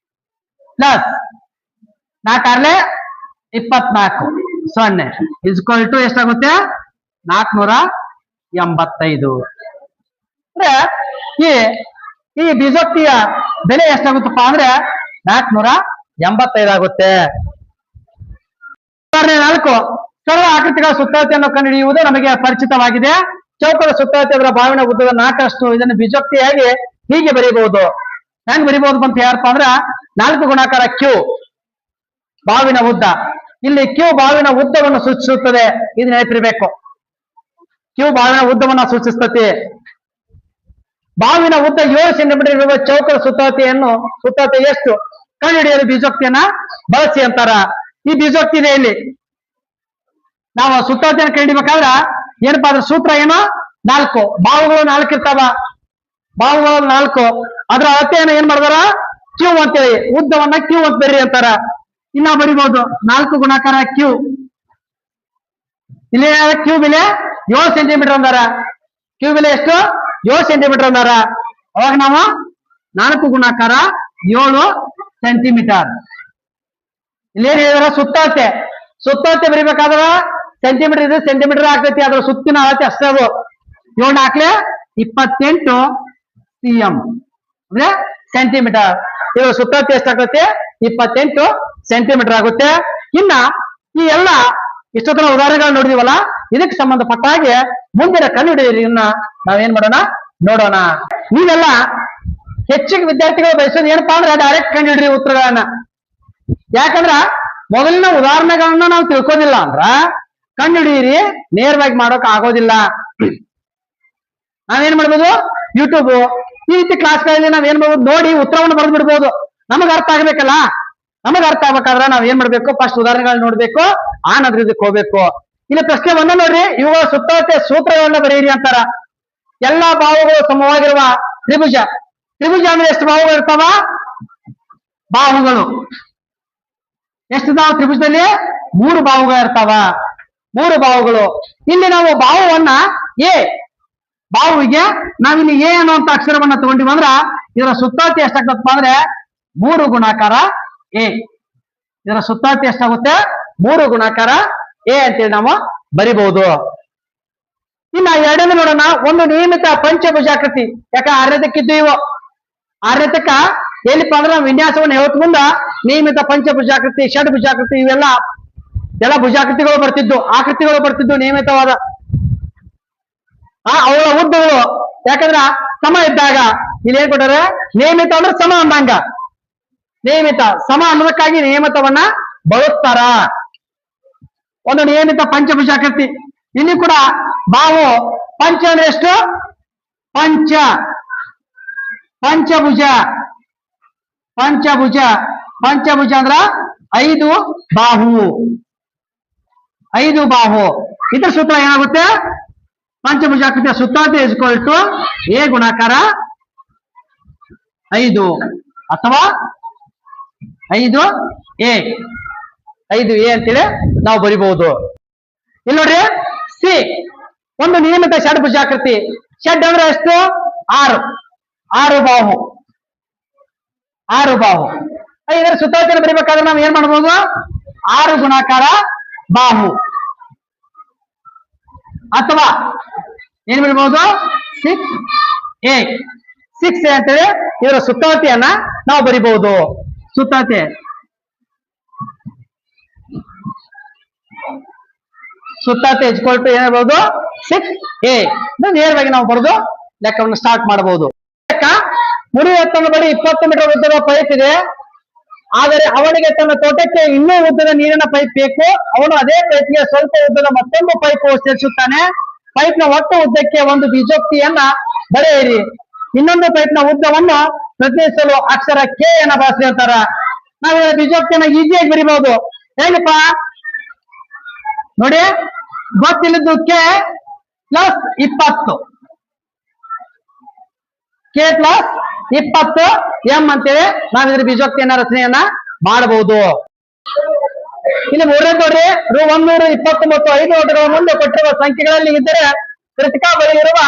ಪ್ಲಸ್ 4 6 24 0 ಇಸ್ಕ್ವಲ್ ಟು ಎಷ್ಟಾಗುತ್ತೆ? 485. ಅಂದ್ರೆ ಈ ಬೀಜೋಕ್ತಿಯ ಬೆಲೆ ಎಷ್ಟಾಗುತ್ತಪ್ಪ ಅಂದ್ರೆ 485 ಆಗುತ್ತೆ. 4 ಸರಳ ಆಕೃತಿಗಳ ಸುತ್ತಳತೆಯನ್ನು ಕಂಡುಹಿಡಿಯುವುದು ನಮಗೆ ಪರಿಚಿತವಾಗಿದೆ. ಚೌಕದ ಸುತ್ತಳತೆ ಅದರ ಬಾವಿನ ಉದ್ದದ 4ರಷ್ಟು. ಇದನ್ನು ಬೀಜೋಕ್ತಿಯಾಗಿ ಹೀಗೆ ಬರೀಬಹುದು. ಹೆಂಗ್ ಬರೀಬಹುದು ಅಂತ ಯಾರಪ್ಪ ಅಂದ್ರ 4 ಗುಣಾಕಾರ ಕ್ಯೂ ಬಾವಿನ ಉದ್ದ. ಇಲ್ಲಿ ಕ್ಯೂ ಬಾವಿನ ಉದ್ದವನ್ನು ಸೂಚಿಸುತ್ತದೆ, ಇದು ನೆನಪಿರಬೇಕು. ಕ್ಯೂ ಬಾವಿನ ಉದ್ದವನ್ನ ಸೂಚಿಸ್ತತಿ. ಬಾವಿನ ಉದ್ದ 7 ಸೆಂಟಿಮೀಟರ್ ಇರುವ ಚೌಕದ ಸುತ್ತಳತೆ ಎಷ್ಟು ಕಂಡುಹಿಡಿಯಲು ಬೀಜೋಕ್ತಿಯನ್ನ ಬಳಸಿ ಅಂತಾರ. ಈ ಬೀಜೋಕ್ತಿ ಇದೆ ಇಲ್ಲಿ. ನಾವು ಸುತ್ತಳತೆಯನ್ನು ಕಂಡುಹಿಡಿಬೇಕಾದ್ರ ಏನಪ್ಪಾ ಅದ್ರ ಸೂತ್ರ ಏನು? 4 ಬಾವುಗಳು 4 ಇರ್ತಾವ. ಬಾವುಗಳು 4, ಅದ್ರ ಅಳತೆಯನ್ನು ಏನ್ ಮಾಡ್ತಾರ? ಕ್ಯೂ ಅಂತೇಳಿ, ಉದ್ದವನ್ನ ಕ್ಯೂ ಅಂತ ಬರ್ರಿ ಅಂತಾರ. ಇನ್ನ ಬರಿಬಹುದು 4 ಗುಣಾಕಾರ ಕ್ಯೂ. ಇಲ್ಲಿ ಕ್ಯೂ ಬೆಲೆ 7 ಸೆಂಟಿಮೀಟರ್ ಅಂದಾರ. ಕ್ಯೂ ಬೆಲೆ ಎಷ್ಟು? 7 ಸೆಂಟಿಮೀಟರ್ ಅಂದಾರ. ಅವಾಗ ನಾವು 4 ಗುಣಾಕಾರ 7 ಸೆಂಟಿಮೀಟರ್. ಇಲ್ಲೇನ್ ಹೇಳಿದಾರ? ಸುತ್ತಳತೆ ಬರಿಬೇಕಾದ್ರ ಸೆಂಟಿಮೀಟರ್ ಇದೆ, ಸೆಂಟಿಮೀಟರ್ ಆಗ್ತೈತಿ. ಅದ್ರ ಸುತ್ತಿನ ಅಳತೆ ಅಷ್ಟೇ. ಅದು 7 4 28 cm ಅಂದ್ರೆ ಸೆಂಟಿಮೀಟರ್. ಇವಾಗ ಸುತ್ತಳತೆ ಎಷ್ಟಾಗುತ್ತೆ? 28 ಸೆಂಟಿಮೀಟರ್ ಆಗುತ್ತೆ. ಇನ್ನ ಈ ಎಲ್ಲ ಇಷ್ಟೊತ್ತನ ಉದಾಹರಣೆಗಳು ನೋಡಿದೀವಲ್ಲ, ಇದಕ್ಕೆ ಸಂಬಂಧಪಟ್ಟ ಹಾಗೆ ಮುಂದಿನ ಕಂಡುಹಿಡಿಯೋದನ್ನ ನಾವೇನ್ ಮಾಡೋಣ ನೋಡೋಣ. ನೀವೆಲ್ಲ ಹೆಚ್ಚಿಗೆ ವಿದ್ಯಾರ್ಥಿಗಳು ಬಯಸೋದು ಏನಪ್ಪಾ ಅಂದ್ರೆ ಡೈರೆಕ್ಟ್ ಕಂಡುಹಿಡಿರಿ ಉತ್ತರಗಳನ್ನ. ಯಾಕಂದ್ರ ಮೊದಲಿನ ಉದಾಹರಣೆಗಳನ್ನ ನಾವು ತಿಳ್ಕೋದಿಲ್ಲ ಅಂದ್ರ ಕಂಡುಹಿಡಿಯಿರಿ, ನೇರವಾಗಿ ಮಾಡೋಕ್ ಆಗೋದಿಲ್ಲ. ನಾವೇನ್ ಮಾಡ್ಬೋದು? ಯೂಟ್ಯೂಬ್ ಈ ರೀತಿ ಕ್ಲಾಸ್ಗಳಲ್ಲಿ ನಾವೇನ್ ಮಾಡ್ಬೋದು? ನೋಡಿ ಉತ್ತರವನ್ನು ಬರೆದು ಬಿಡ್ಬೋದು. ನಮಗ್ ಅರ್ಥ ಆಗ್ಬೇಕಲ್ಲ. ನಮಗ್ ಅರ್ಥ ಆಗ್ಬೇಕಾದ್ರೆ ನಾವ್ ಏನ್ ಮಾಡ್ಬೇಕು? ಫಸ್ಟ್ ಉದಾಹರಣೆಗಳನ್ನ ನೋಡ್ಬೇಕು, ಆನಂತರ ಇದಕ್ಕೆ ಹೋಗ್ಬೇಕು. ಇಲ್ಲಿ ಪ್ರಶ್ನೆ ಬಂದ ನೋಡ್ರಿ, ಇವುಗಳ ಸುತ್ತಳತೆ ಸೂತ್ರಗಳನ್ನ ಬರೆಯಿರಿ ಅಂತಾರ. ಎಲ್ಲಾ ಬಾಹುಗಳು ಸಮವಾಗಿರುವ ತ್ರಿಭುಜ. ತ್ರಿಭುಜ ಅಂದ್ರೆ ಎಷ್ಟು ಬಾಹುಗಳು ಇರ್ತಾವ? ಬಾಹುಗಳು ಎಷ್ಟಿದಾವ ತ್ರಿಭುಜದಲ್ಲಿ? 3 ಬಾಹುಗಳು ಇರ್ತಾವ. 3 ಬಾಹುಗಳು. ಇಲ್ಲಿ ನಾವು ಬಾಹುವನ್ನ ಎ ಬಾಹುವಿಗೆ ನಾವಿಲ್ಲಿ ಎ ಅನ್ನುವಂತ ಅಕ್ಷರವನ್ನ ತಗೊಂಡಿವಿ ಅಂದ್ರ ಇದರ ಸುತ್ತಳತೆ ಎಷ್ಟಾಗ್ತಪ್ಪ ಅಂದ್ರೆ 3 ಗುಣಾಕಾರ ಎ. ಇದರ ಸುತ್ತಳತೆ ಎಷ್ಟಾಗುತ್ತೆ? 3 ಗುಣಾಕಾರ ಎ ಅಂತೇಳಿ ನಾವು ಬರಿಬಹುದು. ಇನ್ನ ಎರಡನೇ ನೋಡೋಣ, ಒಂದು ನಿಯಮಿತ ಪಂಚಭುಜಾಕೃತಿ. ಯಾಕ ಆರ್ಯತಕ್ಕಿದ್ದು ಇವು. ಆರ್ಯತಕ್ಕ ಎಲ್ಲಿಪ್ಪ ಅಂದ್ರೆ ನಾವು ವಿನ್ಯಾಸವನ್ನು ಹೇಳ್ತ ಮುಂದ ನಿಯಮಿತ ಪಂಚಭುಜಾಕೃತಿ, ಷಡ್ಭುಜಾಕೃತಿ ಇವೆಲ್ಲ ಭುಜಾಕೃತಿಗಳು ಬರ್ತಿದ್ದು, ಆಕೃತಿಗಳು ಬರ್ತಿದ್ದು ನಿಯಮಿತವಾದ. ಅವುಗಳ ಉದ್ದಗಳು ಯಾಕಂದ್ರ ಸಮ ಇದ್ದಾಗ ಇಲ್ಲಿ ಏನ್ ಕೊಟ್ಟಾರೆ? ನಿಯಮಿತ ಅಂದ್ರೆ ಸಮ ಅಂದಂಗ. ನಿಯಮಿತ ಸಮ ಅನ್ನೋದಕ್ಕಾಗಿ ನಿಯಮಿತವನ್ನ ಬಳಸ್ತಾರ. ಒಂದು ನಿಯಮಿತ ಪಂಚಭುಜಾಕೃತಿ. ಇಲ್ಲಿ ಕೂಡ ಬಾವು ಪಂಚ ಅಂದ್ರೆ ಎಷ್ಟು? ಪಂಚಭುಜ ಅಂದ್ರ 5 ಬಾಹು. 5 ಬಾಹು. ಇದ್ರ ಸೂತ್ರ ಏನಾಗುತ್ತೆ? ಪಂಚಭುಜಾಕೃತಿಯ ಸುತ್ತಳತೆ ಇಸ್ಕ್ವಲ್ ಟು ಎ ಗುಣಾಕಾರ 5 ಅಥವಾ 5a ಅಂತೇಳಿ ನಾವು ಬರಿಬಹುದು. ಇಲ್ಲಿ ನೋಡ್ರಿ, ಸಿ ಒಂದು ನಿಯಮಿತ ಷಡ್ಭುಜಾಕೃತಿ. ಷಡ್ ಅಂದ್ರೆ ಎಷ್ಟು? 6 ಬಾಹು. 6 ಬಾಹು. ಇದರ ಸುತ್ತಳತೆ ಬರಿಬೇಕಾದ್ರೆ ನಾವು ಏನ್ ಮಾಡ್ಬೋದು? 6 ಗುಣಾಕಾರ ಬಾಹು ಅಥವಾ ಏನ್ ಬರಿಬಹುದು? 6a ಅಂತೇಳಿ ಇದರ ಸುತ್ತಳತೆಯನ್ನ ನಾವು ಬರಿಬಹುದು. ಸುತ್ತಳತೆ ಸುತ್ತ ಈಕ್ವಲ್ ಟು ಏನಿರ್ಬೋದು 6a. ನೇರವಾಗಿ ನಾವು ಬರೆದು ಲೆಕ್ಕವನ್ನು ಸ್ಟಾರ್ಟ್ ಮಾಡಬಹುದು. ಲೆಕ್ಕ ಮುಡಿ ಎತ್ತನ ಬಳಿ 20 ಮೀಟರ್ ಉದ್ದದ ಪೈಪ್ ಇದೆ. ಆದರೆ ಅವನಿಗೆ ತನ್ನ ತೋಟಕ್ಕೆ ಇನ್ನೂ ಉದ್ದದ ನೀರಿನ ಪೈಪ್ ಬೇಕು. ಅವನು ಅದೇ ಪೈಪ್ಗೆ ಸ್ವಲ್ಪ ಉದ್ದದ ಮತ್ತೊಂದು ಪೈಪ್ ಸೇರಿಸುತ್ತಾನೆ. ಪೈಪ್ ನ ಒಟ್ಟು ಉದ್ದಕ್ಕೆ ಒಂದು ಬೀಜೋಕ್ತಿಯನ್ನ ಬರೆಯಿರಿ. ಇನ್ನೊಂದು ಪೈಪ್ ನ ಉದ್ದವನ್ನು ಪ್ರತಿನಿಧಿಸಲು ಅಕ್ಷರ ಕೆ ಅನ್ನ ಬಳಸಿ ಅಂತಾರ. ನಾವು ಬೀಜೋಕ್ತಿಯನ್ನ ಈಸಿಯಾಗಿ ಬರಿಬಹುದು. ಹೇಗಪ್ಪ ನೋಡಿ, ಗೊತ್ತಿಲ್ಲದ್ದು K plus 20, K plus 20 M ಅಂತೇಳಿ ನಾವು ಇದ್ರ ಬೀಜೋಕ್ತಿಯನ್ನ ರಚನೆಯನ್ನ ಮಾಡಬಹುದು. ಇಲ್ಲಿ ಮೂರನೇ ನೋಡ್ರಿ, 120 ಮತ್ತು 5 ನೋಟುಗಳ ಮುಂದೆ ಕೊಟ್ಟಿರುವ ಸಂಖ್ಯೆಗಳಲ್ಲಿ ಇದ್ದರೆ ಕೃತಿಕಾ ಬಳಿ ಇರುವ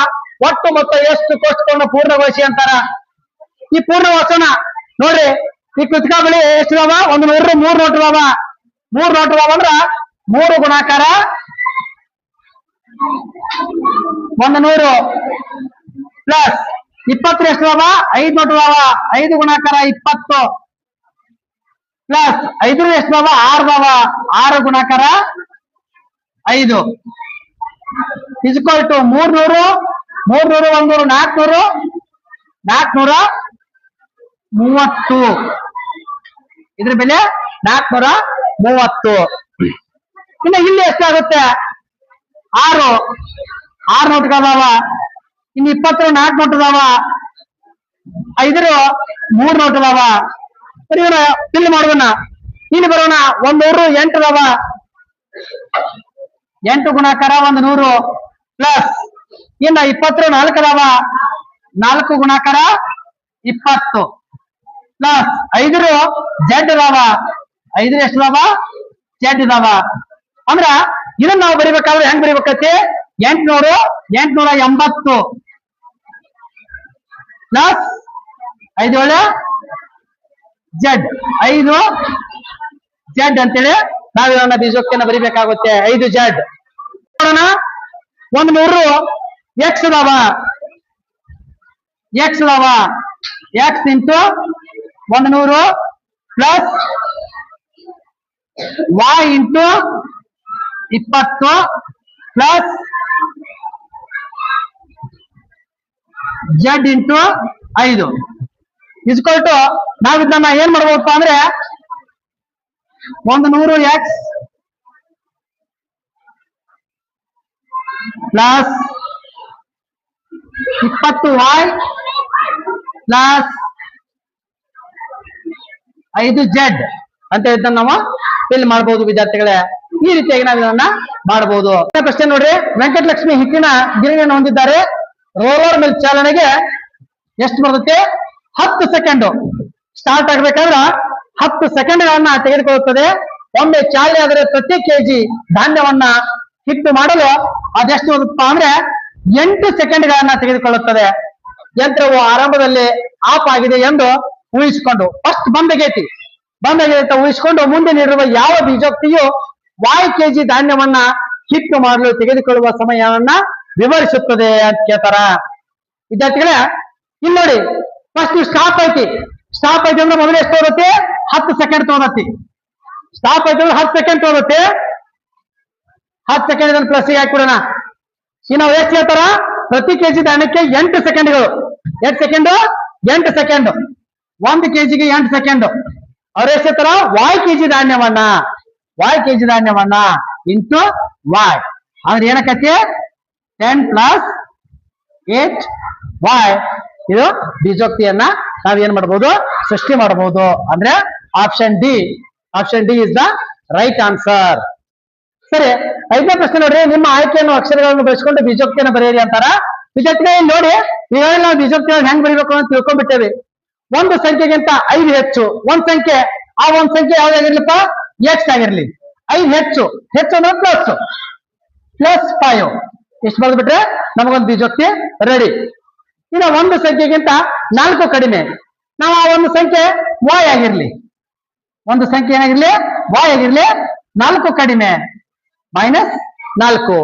ಒಟ್ಟು ಮೊತ್ತ ಎಷ್ಟು ಕೋಷ್ಟಕವನ್ನು ಪೂರ್ಣಗೊಳಿಸಿ ಅಂತಾರ. ಈ ಪೂರ್ಣಗೊಳಿಸೋಣ ನೋಡ್ರಿ. ಈ ಕೃತಿಕಾ ಬಳಿ ಎಷ್ಟು ಇದಾವ? 100 3 ನೋಟ್ ಇದಾವ. 3 ನೋಟ್ ಇದಾವ ಅಂದ್ರ 3 ಗುಣಾಕಾರ 100 ಪ್ಲಸ್ 20 ಎಷ್ಟು ಇದಾವ? 5 ನೋಟ್ ಇದಾವ. 5 ಗುಣಾಕಾರ 20 ಪ್ಲಸ್ 5 ಎಷ್ಟು ಇದಾವ? 6 ಇದಾವ. 6 ಗುಣಾಕಾರ 5 ಇಸ್ಕ್ವಲ್ ಟು 300 300 100 400 430. ಇದ್ರ ಬೆಲೆ 430. ಇನ್ನು ಇಲ್ಲಿ ಎಷ್ಟಾಗುತ್ತೆ? 6 ನೋಟ್ಗಳದಾವ. ಇನ್ನು 20 4 ನೋಟ್ ಇದಾವ. 5 3 ನೋಟ್ ಇದಾವ. ಫಿಲ್ ಮಾಡೋಣ. ಇಲ್ಲಿ ಬರೋಣ. 100 8 ಇದಾವ. 8 ಗುಣಾಕಾರ 100 ಪ್ಲಸ್ ಇನ್ನು 20 4 ಇದಾವ. 4 ಗುಣಾಕಾರ 20 ಪ್ಲಸ್ 5 ಜೆಡ್ ಇದಾವ. 5 ಎಷ್ಟು ಇದಾವ? ಜೆಡ್ ಇದಾವ. ಅಂದ್ರ ಇದನ್ನ ನಾವು ಬರಿಬೇಕಾದ್ರೆ ಹೆಂಗ್ ಬರಿಬೇಕೈತಿ? 880 ಪ್ಲಸ್ 5 ಜೆಡ್ 5 ಜೆಡ್ ಅಂತೇಳಿ ನಾವು ಇವನ್ನ ಬೀಜೋಕ್ತಿಯನ್ನ ಬರಿಬೇಕಾಗುತ್ತೆ. 5 ಜೆಡ್. ನೋಡೋಣ. 100 ಎಕ್ಸ್ ಇದಾವ. X into 100 plus y into 20 plus z into 5 is equal to ನಾವು ಇದನ್ನ ಏನ್ ಮಾಡ್ಬೋದಪ್ಪ ಅಂದ್ರೆ 100 X plus 20y plus 5z ಅಂತ ಇದನ್ನ ನಾವು ಫಿಲ್ ಮಾಡಬಹುದು ವಿದ್ಯಾರ್ಥಿಗಳೇ. ಈ ರೀತಿಯಾಗಿ ನಾವು ಇದನ್ನ ಮಾಡಬಹುದು. ಪ್ರಶ್ನೆ ನೋಡ್ರಿ, ವೆಂಕಟಲಕ್ಷ್ಮಿ ಹಿಟ್ಟಿನ ಗಿರಣಿಯನ್ನು ಹೊಂದಿದ್ದಾರೆ. ರೋಲರ್ ಮಿಲ್ ಚಾಲನೆಗೆ ಎಷ್ಟು ಬರುತ್ತೆ? 10 ಸೆಕೆಂಡ್. ಸ್ಟಾರ್ಟ್ ಆಗ್ಬೇಕಾದ್ರೆ 10 ಸೆಕೆಂಡ್ಗಳನ್ನ ತೆಗೆದುಕೊಳ್ಳುತ್ತದೆ. ಒಮ್ಮೆ ಚಾಲನೆ ಆದರೆ ಪ್ರತಿ ಕೆಜಿ ಧಾನ್ಯವನ್ನ ಹಿಟ್ಟು ಮಾಡಲು ಅದೆಷ್ಟು ಹೋಗುತ್ತಪ್ಪ ಅಂದ್ರೆ 8 ಸೆಕೆಂಡ್ಗಳನ್ನ ತೆಗೆದುಕೊಳ್ಳುತ್ತದೆ. ಯಂತ್ರವು ಆರಂಭದಲ್ಲಿ ಆಫ್ ಆಗಿದೆ ಎಂದು ಊಹಿಸಿಕೊಂಡು ಫಸ್ಟ್ ಬಂದಾಗೈತಿ ಅಂತ ಊಹಿಸಿಕೊಂಡು ಮುಂದೆ ನೀಡಿರುವ ಯಾವ ಬೀಜೋಕ್ತಿಯು y ಕೆಜಿ ಧಾನ್ಯವನ್ನ ಹಿಟ್ಟು ಮಾಡಲು ತೆಗೆದುಕೊಳ್ಳುವ ಸಮಯವನ್ನ ವಿವರಿಸುತ್ತದೆ ಅಂತ ಕೇಳ್ತಾರ. ವಿದ್ಯಾರ್ಥಿಗಳೇ ಇಲ್ಲಿ ನೋಡಿ, ಫಸ್ಟ್ ಸ್ಟಾಪ್ ಐತಿ ಅಂದ್ರೆ ಮೊದಲು ಎಷ್ಟು ತಗೋತಿ? 10 ಸೆಕೆಂಡ್ ತಗೋತಿ. ಸ್ಟಾಪ್ ಐತಿ ಅಂದ್ರೆ 10 ಸೆಕೆಂಡ್ ತಗೋತಿ. 10 ಸೆಕೆಂಡ್ ಇದನ್ನು ಪ್ಲಸ್ ಹಾಕಿಬಿಡೋಣ. ಇನ್ನು ನಾವು ಎಷ್ಟು ಹೇಳ್ತಾರ? ಪ್ರತಿ ಕೆಜಿ ಧಾನ್ಯಕ್ಕೆ 8 ಸೆಕೆಂಡ್ಗಳು. 8 ಸೆಕೆಂಡ್ 1 ಕೆಜಿಗೆ 8 ಸೆಕೆಂಡ್. ಅವ್ರು ಎಷ್ಟು ಹೇಳ್ತಾರ? y ಕೆಜಿ ಧಾನ್ಯವನ್ನ ಇಂಟು y ಅಂದ್ರೆ ಏನಕ್ಕತಿ? 10 ಪ್ಲಸ್ 8y. ಇದು ಬೀಜೋಕ್ತಿಯನ್ನ ನಾವೇನ್ ಮಾಡಬಹುದು? ಸೃಷ್ಟಿ ಮಾಡಬಹುದು. ಅಂದ್ರೆ option D is the right answer. ಸರಿ, 5ನೇ ಪ್ರಶ್ನೆ ನೋಡ್ರಿ. ನಿಮ್ಮ ಆಯ್ಕೆಯನ್ನು ಅಕ್ಷರಗಳನ್ನು ಬಳಸಿಕೊಂಡು ಬೀಜೋಕ್ತಿಯನ್ನು ಬರೆಯಿರಿ ಅಂತಾರ. ವಿದ್ಯಾರ್ಥಿಗಳು ನೋಡಿ, ಈಗಾಗಲೇ ನಾವು ಬೀಜೋಕ್ತಿಯನ್ನು ಹೆಂಗ್ ಬರೀಬೇಕು ಅಂತ ತಿಳ್ಕೊಂಡ್ಬಿಟ್ಟೇವೆ. ಒಂದು ಸಂಖ್ಯೆಗಿಂತ 5 ಹೆಚ್ಚು ಒಂದ್ ಸಂಖ್ಯೆ, ಆ ಒಂದ್ ಸಂಖ್ಯೆ ಯಾವ್ದಾಗಿರ್ಲಿಪ್ಪ? ಎಕ್ಸ್ ಆಗಿರ್ಲಿ. 5 ಹೆಚ್ಚು ಅಂದ್ರೆ ಪ್ಲಸ್ 5 ಎಷ್ಟು ಬರೆದ್ಬಿಟ್ರೆ ನಮಗೊಂದು ಬೀಜೋಕ್ತಿ ರೆಡಿ. ಇನ್ನು ಒಂದು ಸಂಖ್ಯೆಗಿಂತ 4 ಕಡಿಮೆ, ನಾವು ಆ ಒಂದು ಸಂಖ್ಯೆ y ಆಗಿರ್ಲಿ. ಒಂದು ಸಂಖ್ಯೆ ಏನಾಗಿರ್ಲಿ? y ಆಗಿರ್ಲಿ. 4 ಕಡಿಮೆ -4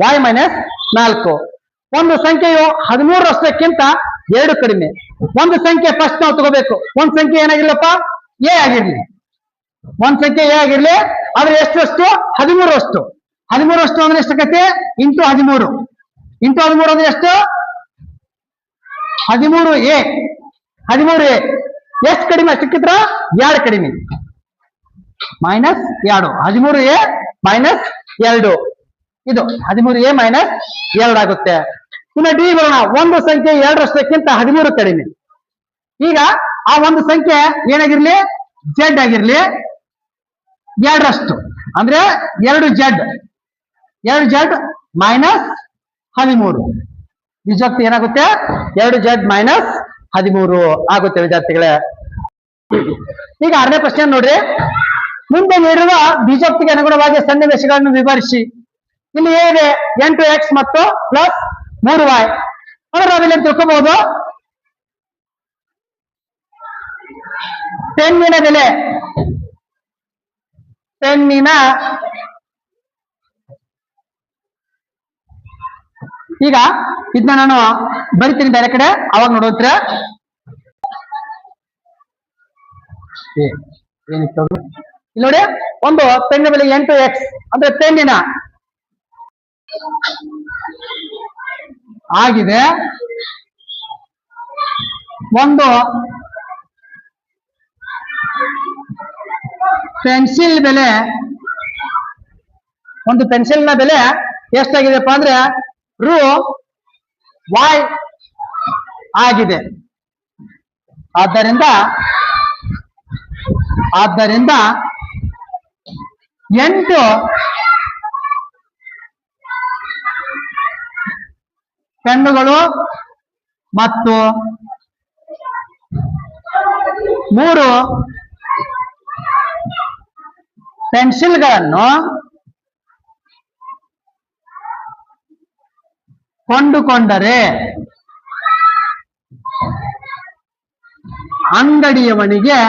y -4. ಒಂದು ಸಂಖ್ಯೆಯು 13ರಷ್ಟಕ್ಕಿಂತ 2 ಕಡಿಮೆ. ಒಂದು ಸಂಖ್ಯೆ ಫಸ್ಟ್ ನಾವು ತಗೋಬೇಕು. ಒಂದ್ ಸಂಖ್ಯೆ ಏನಾಗಿರ್ಲಪ್ಪ? ಎ ಆಗಿರ್ಲಿ. ಒಂದ್ ಸಂಖ್ಯೆ ಎ ಆಗಿರ್ಲಿ. ಆದ್ರೆ ಎಷ್ಟರಷ್ಟು? 13ರಷ್ಟು. 13 ಅಷ್ಟು ಅಂದ್ರೆ ಎಷ್ಟಾಗತ್ತೆ? ಇಂಟು 13 ಅಂದ್ರೆ ಎಷ್ಟು? 13a. 13a ಎಷ್ಟು ಕಡಿಮೆ? ಅಷ್ಟಕ್ಕಿಂತ 2 ಕಡಿಮೆ, -2. 13a -2 ಇದು 13a -2 ಆಗುತ್ತೆ. ಇನ್ನು ಡಿ ಬರೋಣ. ಒಂದು ಸಂಖ್ಯೆ 2ರಷ್ಟಕ್ಕಿಂತ 13 ಕಡಿಮೆ. ಈಗ ಆ ಒಂದು ಸಂಖ್ಯೆ ಏನಾಗಿರ್ಲಿ? ಜೆಡ್ ಆಗಿರ್ಲಿ. 2ರಷ್ಟು ಅಂದ್ರೆ 2z -13 ನಿಜಕ್ಕೂ ಏನಾಗುತ್ತೆ? 2z -13 ಆಗುತ್ತೆ ವಿದ್ಯಾರ್ಥಿಗಳೇ. ಈಗ 6ನೇ ಪ್ರಶ್ನೆ ನೋಡ್ರಿ. ಮುಂದೆ ನೀಡಿರುವ ಬೀಜೋಕ್ತಿಗೆ ಅನುಗುಣವಾಗಿ ಸನ್ನಿವೇಶಗಳನ್ನು ವಿವರಿಸಿ. ಇಲ್ಲಿ ಏನಿದೆ? 8x ಮತ್ತು +3y. ಅಂದ್ರೆ ನಾವಿಲ್ಲಿ ತಿಳ್ಕೋಬಹುದು ಪೆನ್ನಿನ ಬೆಲೆ. ಈಗ ಇದನ್ನ ನಾನು ಬರಿತೀನಿ ಬೇರೆ ಕಡೆ, ಅವಾಗ ನೋಡೋತ್ರ ಏನಿತ್ತು ಇಲ್ಲಿ ನೋಡಿ. ಒಂದು ಪೆನ್ನಿನ ಬೆಲೆ 8x ಅಂದ್ರೆ ಪೆನ್ನಿನ ಆಗಿದೆ. ಒಂದು ಪೆನ್ಸಿಲ್ ಬೆಲೆ, ಒಂದು ಪೆನ್ಸಿಲ್ನ ಬೆಲೆ ಎಷ್ಟಾಗಿದೆಪ್ಪ ಅಂದ್ರೆ Rs ಆಗಿದೆ. ಆದ್ದರಿಂದ 8 ಪೆನ್ನುಗಳು ಮತ್ತು 3 ಪೆನ್ಸಿಲ್ಗಳನ್ನು ಕೊಂಡುಕೊಂಡರೆ ಅಂಗಡಿಯವನಿಗೆ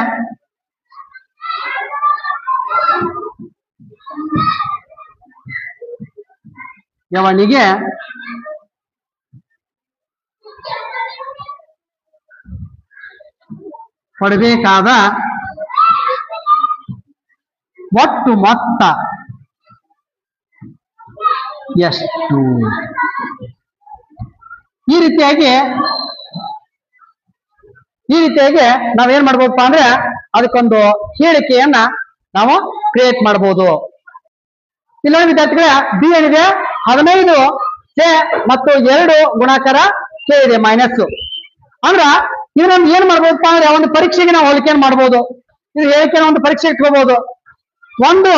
ಕೊಡಬೇಕಾದ ಒಟ್ಟು ಮೊತ್ತ ಎಷ್ಟು? ಈ ರೀತಿಯಾಗಿ ನಾವೇನ್ ಮಾಡ್ಬೋದಪ್ಪ ಅಂದ್ರೆ ಅದಕ್ಕೊಂದು ಹೇಳಿಕೆಯನ್ನ ನಾವು ಕ್ರಿಯೇಟ್ ಮಾಡಬಹುದು. ಇಲ್ಲ ವಿದ್ಯಾರ್ಥಿಗಳ ಬಿ ಏನಿದೆ? 15 ಕೆ ಮತ್ತು 2 ಗುಣಾಕಾರ ಕೆ ಇದೆ ಮೈನಸ್. ಅಂದ್ರ ಇದನ್ನ ಏನ್ ಮಾಡ್ಬೋದಪ್ಪ ಅಂದ್ರೆ ಒಂದು ಪರೀಕ್ಷೆಗೆ ನಾವು ಹೋಲಿಕೆ ಮಾಡ್ಬೋದು. ಇದು ಹೇಳಿಕೆನ ಒಂದು ಪರೀಕ್ಷೆ ಇಟ್ಕೋಬಹುದು. ಒಂದು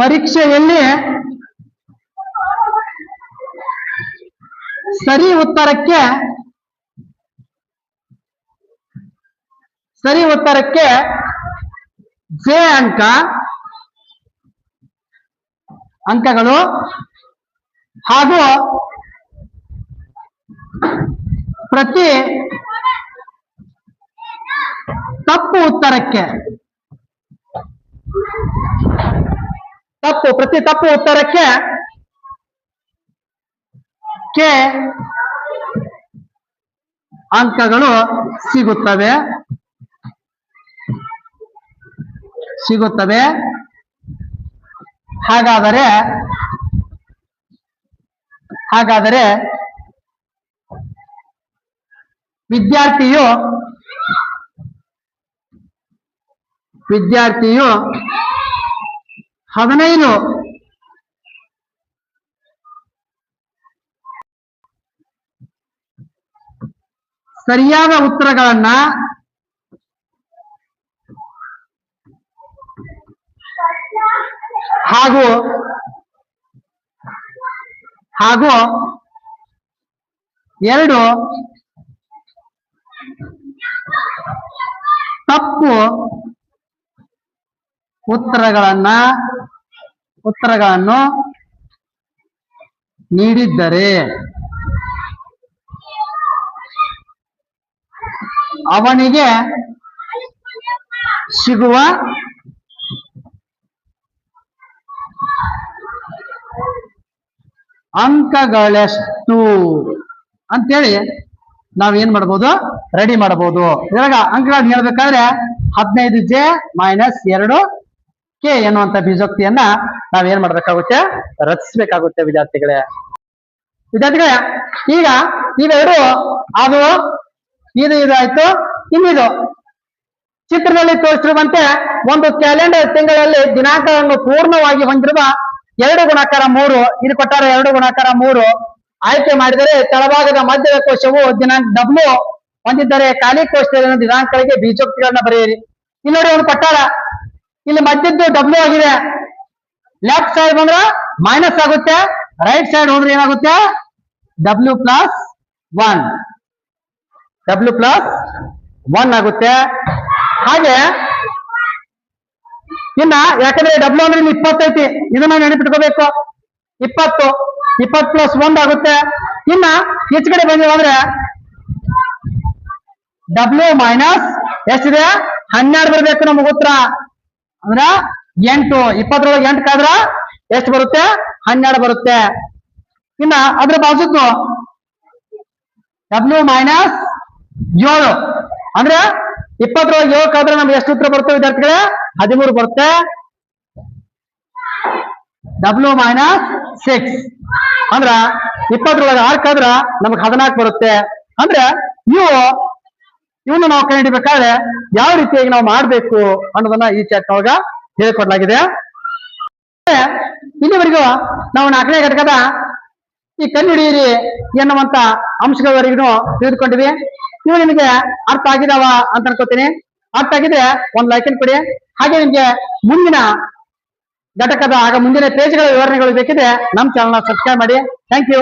ಪರೀಕ್ಷೆಯಲ್ಲಿ ಸರಿ ಉತ್ತರಕ್ಕೆ ಜೆ ಅಂಕಗಳು ಹಾಗೂ ಪ್ರತಿ ತಪ್ಪು ಉತ್ತರಕ್ಕೆ ಕೆ ಅಂಕಗಳು ಸಿಗುತ್ತವೆ. ಹಾಗಾದರೆ ವಿದ್ಯಾರ್ಥಿಯು ವಿದ್ಯಾರ್ಥಿಯು 15 ಸರಿಯಾದ ಉತ್ತರಗಳನ್ನ ಹಾಗೂ 2 ತಪ್ಪು ಉತ್ತರಗಳನ್ನು ನೀಡಿದ್ದರೆ ಅವನಿಗೆ ಸಿಗುವ ಅಂಕಗಳೆಷ್ಟು ಅಂತೇಳಿ ನಾವೇನ್ ಮಾಡ್ಬೋದು, ರೆಡಿ ಮಾಡಬಹುದು. ಇವಾಗ ಅಂಕಗಳನ್ನ ಹೇಳ್ಬೇಕಾದ್ರೆ 15J ಮೈನಸ್ 2K ಎನ್ನುವಂತ ಬೀಜೋಕ್ತಿಯನ್ನ ನಾವೇನ್ ಮಾಡ್ಬೇಕಾಗುತ್ತೆ, ರಚಿಸ್ಬೇಕಾಗುತ್ತೆ ವಿದ್ಯಾರ್ಥಿಗಳೇ. ಈಗ ಇವೆರಡು ಅದು ಇದು ಇನ್ನಿದು ಚಿತ್ರದಲ್ಲಿ ತೋರಿಸಿರುವಂತೆ ಒಂದು ಕ್ಯಾಲೆಂಡರ್ ತಿಂಗಳಲ್ಲಿ ದಿನಾಂಕವನ್ನು ಪೂರ್ಣವಾಗಿ ಹೊಂದಿರುವ 2 ಗುಣಾಕಾರ 3 ಇಲ್ಲಿ ಕೊಟ್ಟಾರ. 2 ಗುಣಾಕಾರ 3 ಆಯ್ಕೆ ಮಾಡಿದರೆ ತಳಭಾಗದ ಮಧ್ಯದ ಕೋಶವು ದಿನಾಂಕ W ಹೊಂದಿದ್ದರೆ ಖಾಲಿ ಕೋಶದಲ್ಲಿನ ದಿನಾಂಕಗಳಿಗೆ ಬೀಜೋಕ್ತಿಗಳನ್ನ ಬರೆಯಿರಿ. ಇಲ್ಲಿ ನೋಡಿ ಒಂದು ಕೊಟ್ಟಾರ, ಇಲ್ಲಿ ಮಧ್ಯದ್ದು W ಆಗಿದೆ. ಲೆಫ್ಟ್ ಸೈಡ್ ಬಂದ್ರೆ ಮೈನಸ್ ಆಗುತ್ತೆ, ರೈಟ್ ಸೈಡ್ ಹೋದ್ರೆ ಏನಾಗುತ್ತೆ, W+1 ಆಗುತ್ತೆ. ಹಾಗೆ ಇನ್ನ ಯಾಕಂದ್ರೆ W ಅಂದ್ರೆ ಇಲ್ಲಿ 20 ಐತಿ, ಇದನ್ನ ನೆನಪಿಟ್ಕೋಬೇಕು. 20 +1 ಆಗುತ್ತೆ. ಇನ್ನ ಈಚೆ ಕಡೆ ಬಂದಿವ ಅಂದ್ರೆ W ಮೈನಸ್ ಎಷ್ಟಿದೆ, 12 ಬರ್ಬೇಕು ನಮ್ಗೆ ಉತ್ತರ. ಅಂದ್ರ 8, 20 8 ಕಾದ್ರ ಎಷ್ಟು ಬರುತ್ತೆ, 12 ಬರುತ್ತೆ. ಇನ್ನ ಅದ್ರ ಬಾಜುದ್ದು W ಮೈನಸ್ 7 ಅಂದ್ರೆ 20 7 ಕಾದ್ರೆ ನಮ್ಗೆ ಎಷ್ಟು ಉತ್ತರ ಬರುತ್ತೆ ವಿದ್ಯಾರ್ಥಿಗಳೇ, 13 ಬರುತ್ತೆ. W ಮೈನಸ್ 6 ಅಂದ್ರ 20 6 ಕಾದ್ರ ನಮ್ಗೆ 14 ಬರುತ್ತೆ. ಅಂದ್ರೆ ಇವನ್ನ ನಾವು ಕಂಡುಹಿಡಿಬೇಕಾದ್ರೆ ಯಾವ ರೀತಿಯಾಗಿ ನಾವು ಮಾಡ್ಬೇಕು ಅನ್ನೋದನ್ನ ಈ ಚಾಟ್ ಒಳಗ ಹೇಳಿಕೊಡ್ಲಾಗಿದೆ. ಇಲ್ಲಿವರೆಗೂ ನಾವು 4ನೇ ಘಟಕದ ಈ ಕಂಡುಹಿಡಿಯಿರಿ ಎನ್ನುವಂತ ಅಂಶಗಳವರೆಗೂ ತಿಳಿದುಕೊಂಡಿವಿ. ಇವು ನಿಮಗೆ ಅರ್ಥ ಆಗಿದಾವ ಅಂತ ಅನ್ಕೋತೀನಿ. ಅರ್ಥ ಆಗಿದೆ ಒಂದು ಲೈಕನ್ ಕೊಡಿ. ಹಾಗೆ ನಿಮ್ಗೆ ಮುಂದಿನ ಘಟಕದ ಮುಂದಿನ ಪೇಜ್ಗಳ ವಿವರಣೆಗಳು ಬೇಕಿದೆ ನಮ್ಮ ಚಾನಲ್ ಸಬ್ಸ್ಕ್ರೈಬ್ ಮಾಡಿ. Thank you.